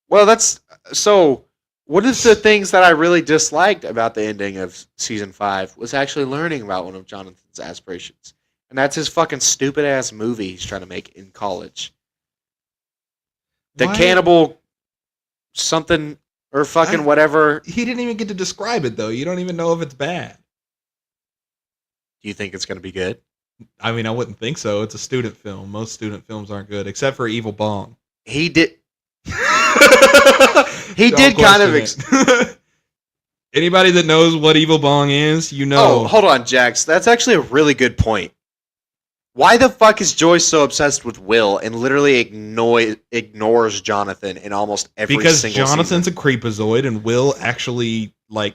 Well, that's... So... One of the things that I really disliked about the ending of season 5 was actually learning about one of Jonathan's aspirations. And that's his fucking stupid ass movie he's trying to make in college. The Cannibal something or fucking whatever. He didn't even get to describe it though. You don't even know if it's bad. Do you think it's going to be good? I mean, I wouldn't think so. It's a student film. Most student films aren't good, except for Evil Bong. He did... He did kind of... Anybody that knows what Evil Bong is, you know. Oh, hold on, Jax. That's actually a really good point. Why the fuck is Joyce so obsessed with Will and literally ignores Jonathan in almost every single season? Because Jonathan's a creepazoid and Will actually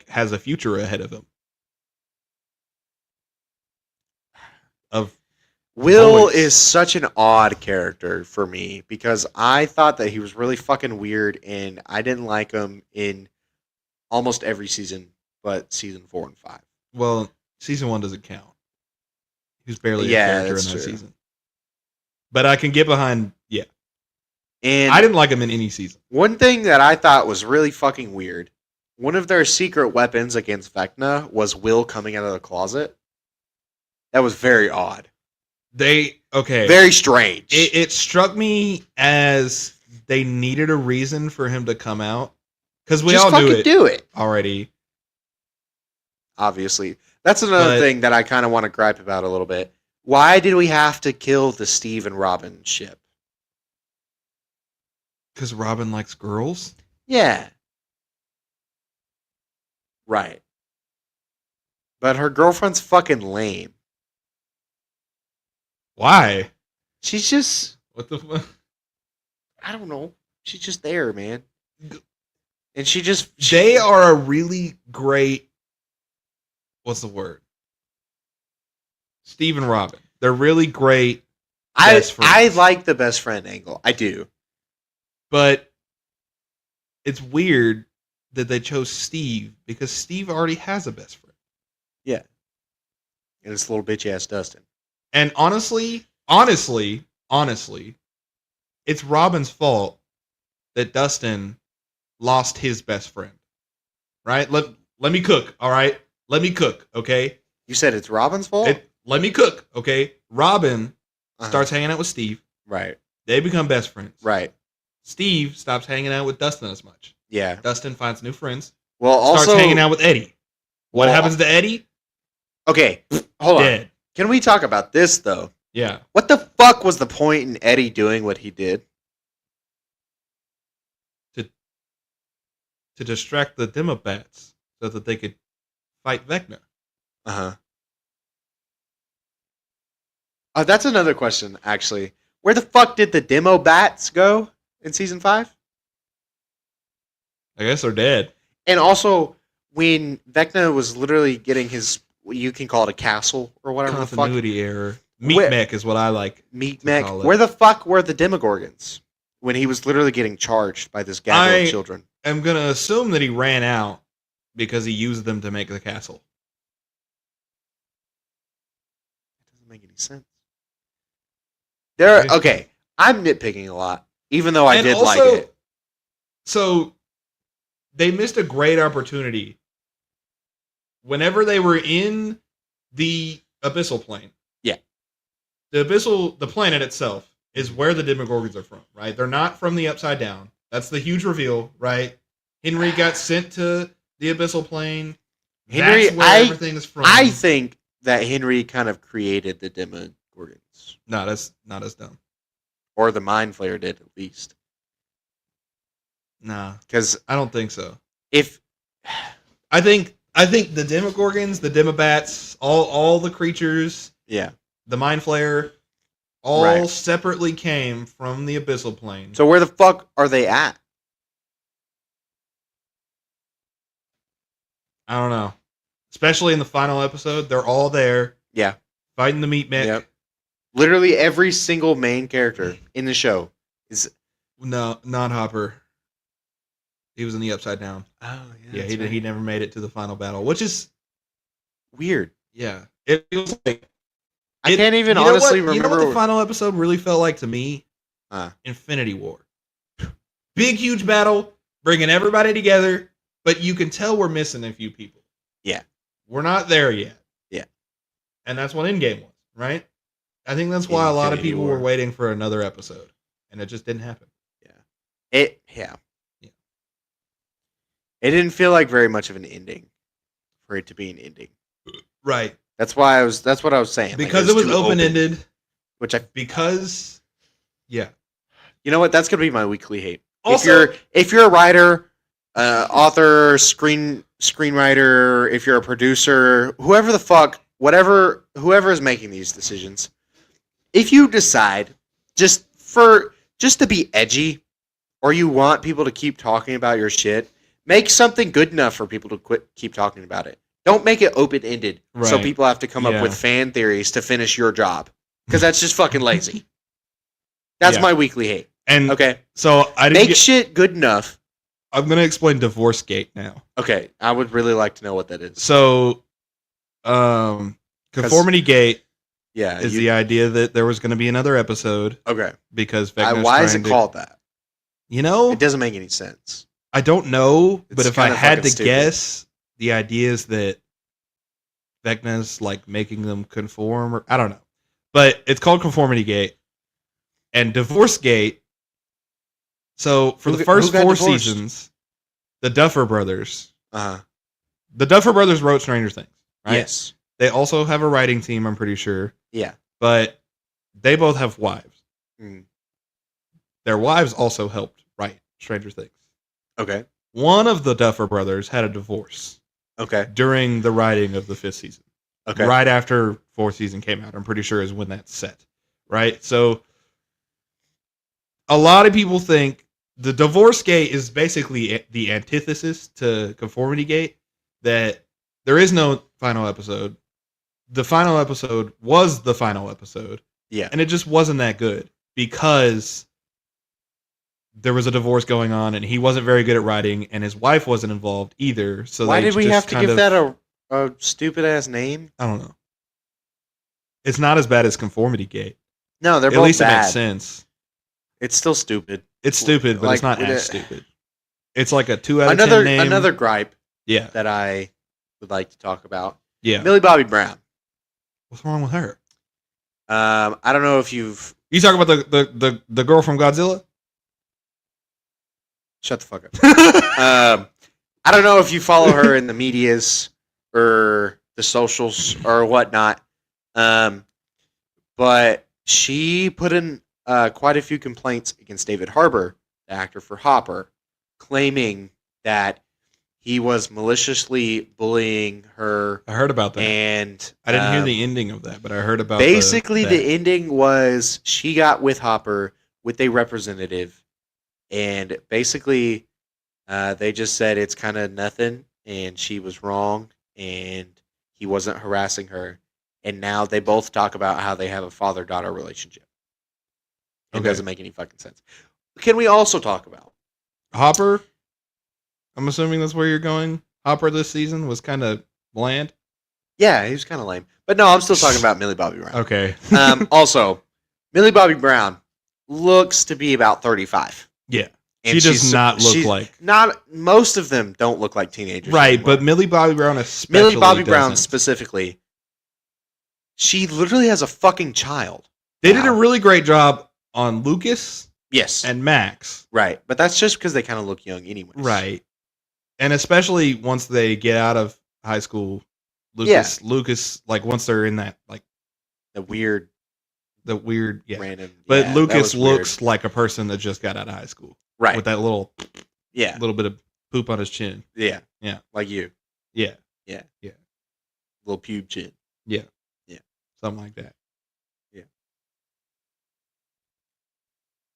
has a future ahead of him. Will is such an odd character for me because I thought that he was really fucking weird and I didn't like him in almost every season but season 4 and 5. Well, season 1 doesn't count. He was barely a character in that season. But I can get behind, And I didn't like him in any season. One thing that I thought was really fucking weird, one of their secret weapons against Vecna was Will coming out of the closet. That was very odd. Very strange. It struck me as they needed a reason for him to come out because we all do it already. Obviously, that's another thing that I kind of want to gripe about a little bit. Why did we have to kill the Steve and Robin ship? Because Robin likes girls. Yeah. Right. But her girlfriend's fucking lame. Why? She's just... What the fuck? I don't know. She's just there, man. And she just... They are a really great... What's the word? Steve and Robin. They're really great I like the best friend angle. I do. But it's weird that they chose Steve because Steve already has a best friend. Yeah. And it's little bitch ass Dustin. And honestly, it's Robin's fault that Dustin lost his best friend. Right? Let me cook, all right? Let me cook, okay? You said it's Robin's fault? Let me cook, okay? Robin starts hanging out with Steve. Right. They become best friends. Right. Steve stops hanging out with Dustin as much. Yeah. Dustin finds new friends. Well, starts hanging out with Eddie. What happens to Eddie? Okay, hold Dead. on. Can we talk about this, though? Yeah. What the fuck was the point in Eddie doing what he did? To distract the Demobats so that they could fight Vecna. Uh-huh. That's another question, actually. Where the fuck did the Demobats go in Season 5? I guess they're dead. And also, when Vecna was literally getting his, you can call it a castle or whatever the fuck. Continuity error. Meat mech is what I like. Meat mech. Where the fuck were the Demogorgons when he was literally getting charged by this gathering of children? I'm going to assume that he ran out because he used them to make the castle. That doesn't make any sense. Okay, I'm nitpicking a lot, even though I did like it. So, they missed a great opportunity. Whenever they were in the Abyssal Plane. Yeah. The planet itself is where the Demogorgons are from, right? They're not from the Upside Down. That's the huge reveal, right? Henry got sent to the Abyssal Plane. That's where everything is from. I think that Henry kind of created the Demogorgons. No, that's not as dumb. Or the Mind Flayer did, at least. Nah. Because I don't think so. I think the Demogorgons, the Demobats, all the creatures, yeah, the Mind Flayer, all separately came from the Abyssal Plane. So where the fuck are they at? I don't know. Especially in the final episode, they're all there. Yeah. Fighting the meat mech. Yep. Literally every single main character in the show is... No, not Hopper. He was in the Upside Down. Oh, yeah. He never made it to the final battle, which is... weird. Yeah. It feels like... I can't even honestly remember... You know what the final episode really felt like to me? Infinity War. Big, huge battle, bringing everybody together, but you can tell we're missing a few people. Yeah. We're not there yet. Yeah. And that's what Endgame was, right? I think that's why a lot of people were waiting for another episode, and it just didn't happen. Yeah. Yeah. It didn't feel like very much of an ending for it to be an ending. Right. That's what I was saying. Because it was open-ended. Yeah. You know what? That's going to be my weekly hate. Also, if you're a writer, author, screenwriter, if you're a producer, whoever the fuck, whoever is making these decisions, if you decide just to be edgy, or you want people to keep talking about your shit, make something good enough for people to keep talking about it. Don't make it open-ended so people have to come up with fan theories to finish your job. Because that's just fucking lazy. That's my weekly hate. And okay, so I didn't make shit good enough. I'm going to explain Divorce Gate now. Okay, I would really like to know what that is. So, Conformity Gate is the idea that there was going to be another episode. Okay. Because why is it called that? You know? It doesn't make any sense. I don't know, but if I had to guess, the idea is that Vecna's like making them conform, or I don't know. But it's called Conformity Gate. And Divorce Gate. So for the first 4 seasons, the Duffer Brothers. The Duffer Brothers wrote Stranger Things, right? Yes. They also have a writing team, I'm pretty sure. Yeah. But they both have wives. Mm. Their wives also helped write Stranger Things. Okay. One of the Duffer Brothers had a divorce. Okay. During the writing of the 5th season. Okay. Right after 4th season came out, I'm pretty sure is when that's set. Right? So a lot of people think the Divorce Gate is basically the antithesis to Conformity Gate, that there is no final episode. The final episode was the final episode, Yeah. And it just wasn't that good because there was a divorce going on and he wasn't very good at writing and his wife wasn't involved either. So why did we have to give that a stupid ass name? I don't know. It's not as bad as Conformity Gate. No, they're both bad. At least it makes sense. It's still stupid. It's stupid, but it's not as stupid. It's like a 2 out of 10 name. Another gripe that I would like to talk about. Yeah. Millie Bobby Brown. What's wrong with her? I don't know if you've... You talking about the girl from Godzilla? Shut the fuck up. I don't know if you follow her in the medias or the socials or whatnot, but she put in quite a few complaints against David Harbour, the actor for Hopper, claiming that he was maliciously bullying her. I heard about that. And I didn't hear the ending of that, but I heard about basically the ending was she got with Hopper with a representative, and basically they just said it's kind of nothing and she was wrong and he wasn't harassing her, and now they both talk about how they have a father-daughter relationship. It doesn't make any fucking sense. Can we also talk about Hopper? I'm assuming that's where you're going. Hopper this season was kind of bland. Yeah, he was kind of lame. But no, I'm still talking about Millie Bobby Brown. Okay. Also, Millie Bobby Brown looks to be about 35. Yeah. And she does not look like... Most of them don't look like teenagers. Right, anymore. But Millie Bobby Brown especially Millie Bobby Brown specifically, she literally has a fucking child. They did a really great job on Lucas. Yes. And Max. Right. But that's just because they kind of look young anyways. Right. And especially once they get out of high school, Lucas, like once they're in that, like the weird, random. But Lucas looks like a person that just got out of high school. Right. With that little bit of poop on his chin. Yeah. Yeah. Like you. Yeah. Yeah. Yeah. Little pube chin. Yeah. Yeah. Something like that. Yeah.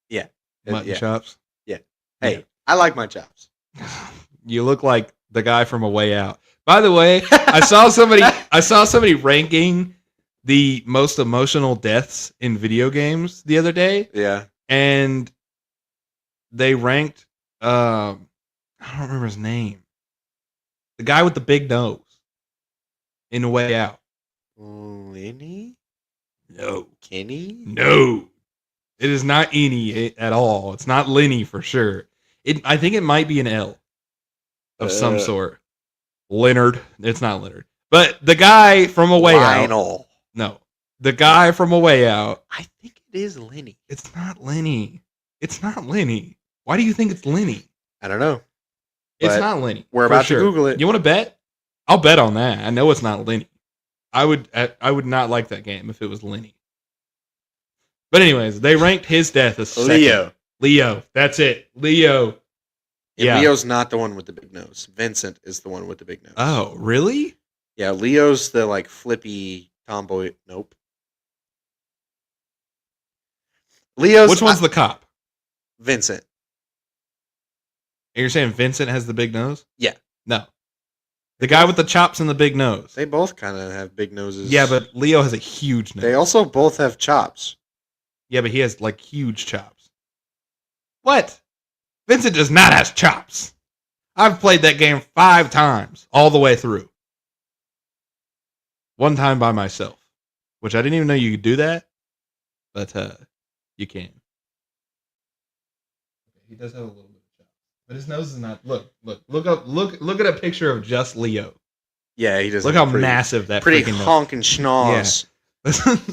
Yeah. Mutton chops. Yeah. Hey, I like my chops. You look like the guy from A Way Out. By the way, I saw somebody ranking the most emotional deaths in video games the other day. Yeah. And they ranked I don't remember his name. The guy with the big nose in A Way Out. Lenny? No. Kenny? No. It is not any at all. It's not Lenny for sure. I think it might be an L of some sort. Leonard. It's not Leonard. But the guy from A Way Out. No. The guy from A Way Out. I think it is Lenny. It's not Lenny. It's not Lenny. Why do you think it's Lenny? I don't know. It's not Lenny. We're about to Google it. You want to bet? I'll bet on that. I know it's not Lenny. I would not like that game if it was Lenny. But anyways, they ranked his death as second. Leo. That's it. Leo. Yeah, Leo's not the one with the big nose. Vincent is the one with the big nose. Oh, really? Yeah, Leo's the like flippy tomboy. Nope. Leo's. Which one's the cop? Vincent. And you're saying Vincent has the big nose? Yeah. No. The guy with the chops and the big nose. They both kind of have big noses. Yeah, but Leo has a huge nose. They also both have chops. Yeah, but he has like huge chops. What? Vincent does not have chops. I've played that game 5 times all the way through. 1 time by myself, which I didn't even know you could do that, but you can. He does have a little bit of chops, but his nose is not. Look at a picture of just Leo. Yeah, he does. Look how massive that pretty honking schnoz. Yeah.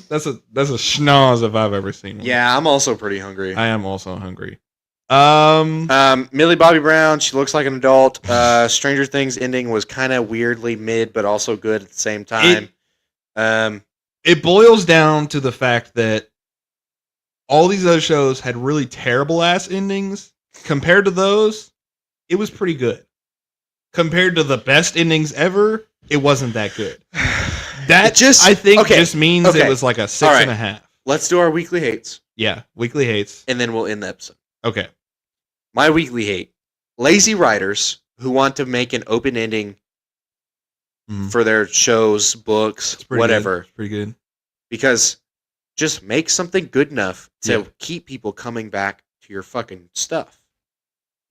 that's a schnoz if I've ever seen one. Yeah, I'm also pretty hungry. I am also hungry. Millie Bobby Brown, she looks like an adult. Stranger Things ending was kind of weirdly mid, but also good at the same time. It boils down to the fact that all these other shows had really terrible ass endings. Compared to those, it was pretty good. Compared to the best endings ever, it wasn't that good. That I think just means it was like a 6.5. Let's do our weekly hates. Yeah, weekly hates. And then we'll end the episode. Okay. My weekly hate. Lazy writers who want to make an open ending for their shows, books, whatever. It's pretty good. Because Just make something good enough to keep people coming back to your fucking stuff.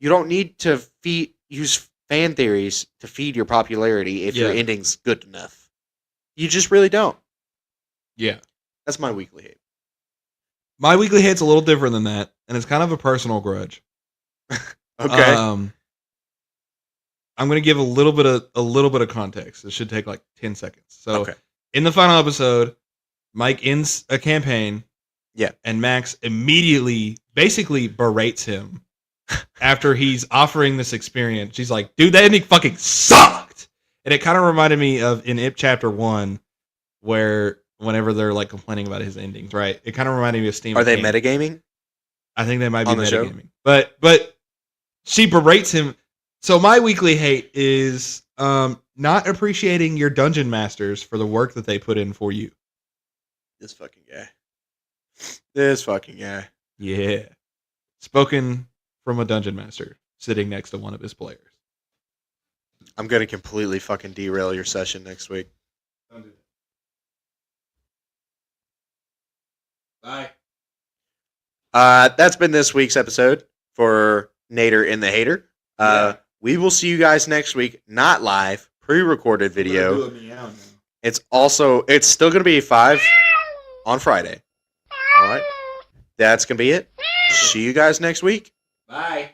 You don't need to use fan theories to feed your popularity if your ending's good enough. You just really don't. Yeah. That's my weekly hate. My weekly hate's a little different than that, and it's kind of a personal grudge. Okay. I'm going to give a little bit of context. It should take like 10 seconds. So, in the final episode, Mike ends a campaign. Yeah. And Max immediately basically berates him after he's offering this experience. She's like, dude, that ending fucking sucked. And it kind of reminded me of in Ip Chapter 1, where whenever they're like complaining about his endings, right? It kind of reminded me of Steam. Are they metagaming? I think they might be metagaming. But she berates him. So my weekly hate is not appreciating your dungeon masters for the work that they put in for you. This fucking guy. Yeah. Spoken from a dungeon master sitting next to one of his players. I'm going to completely fucking derail your session next week. Don't do that. Bye. That's been this week's episode for Nader and the Hater. We will see you guys next week. Not live, pre-recorded video. It's still going to be 5 on Friday. All right. That's going to be it. See you guys next week. Bye.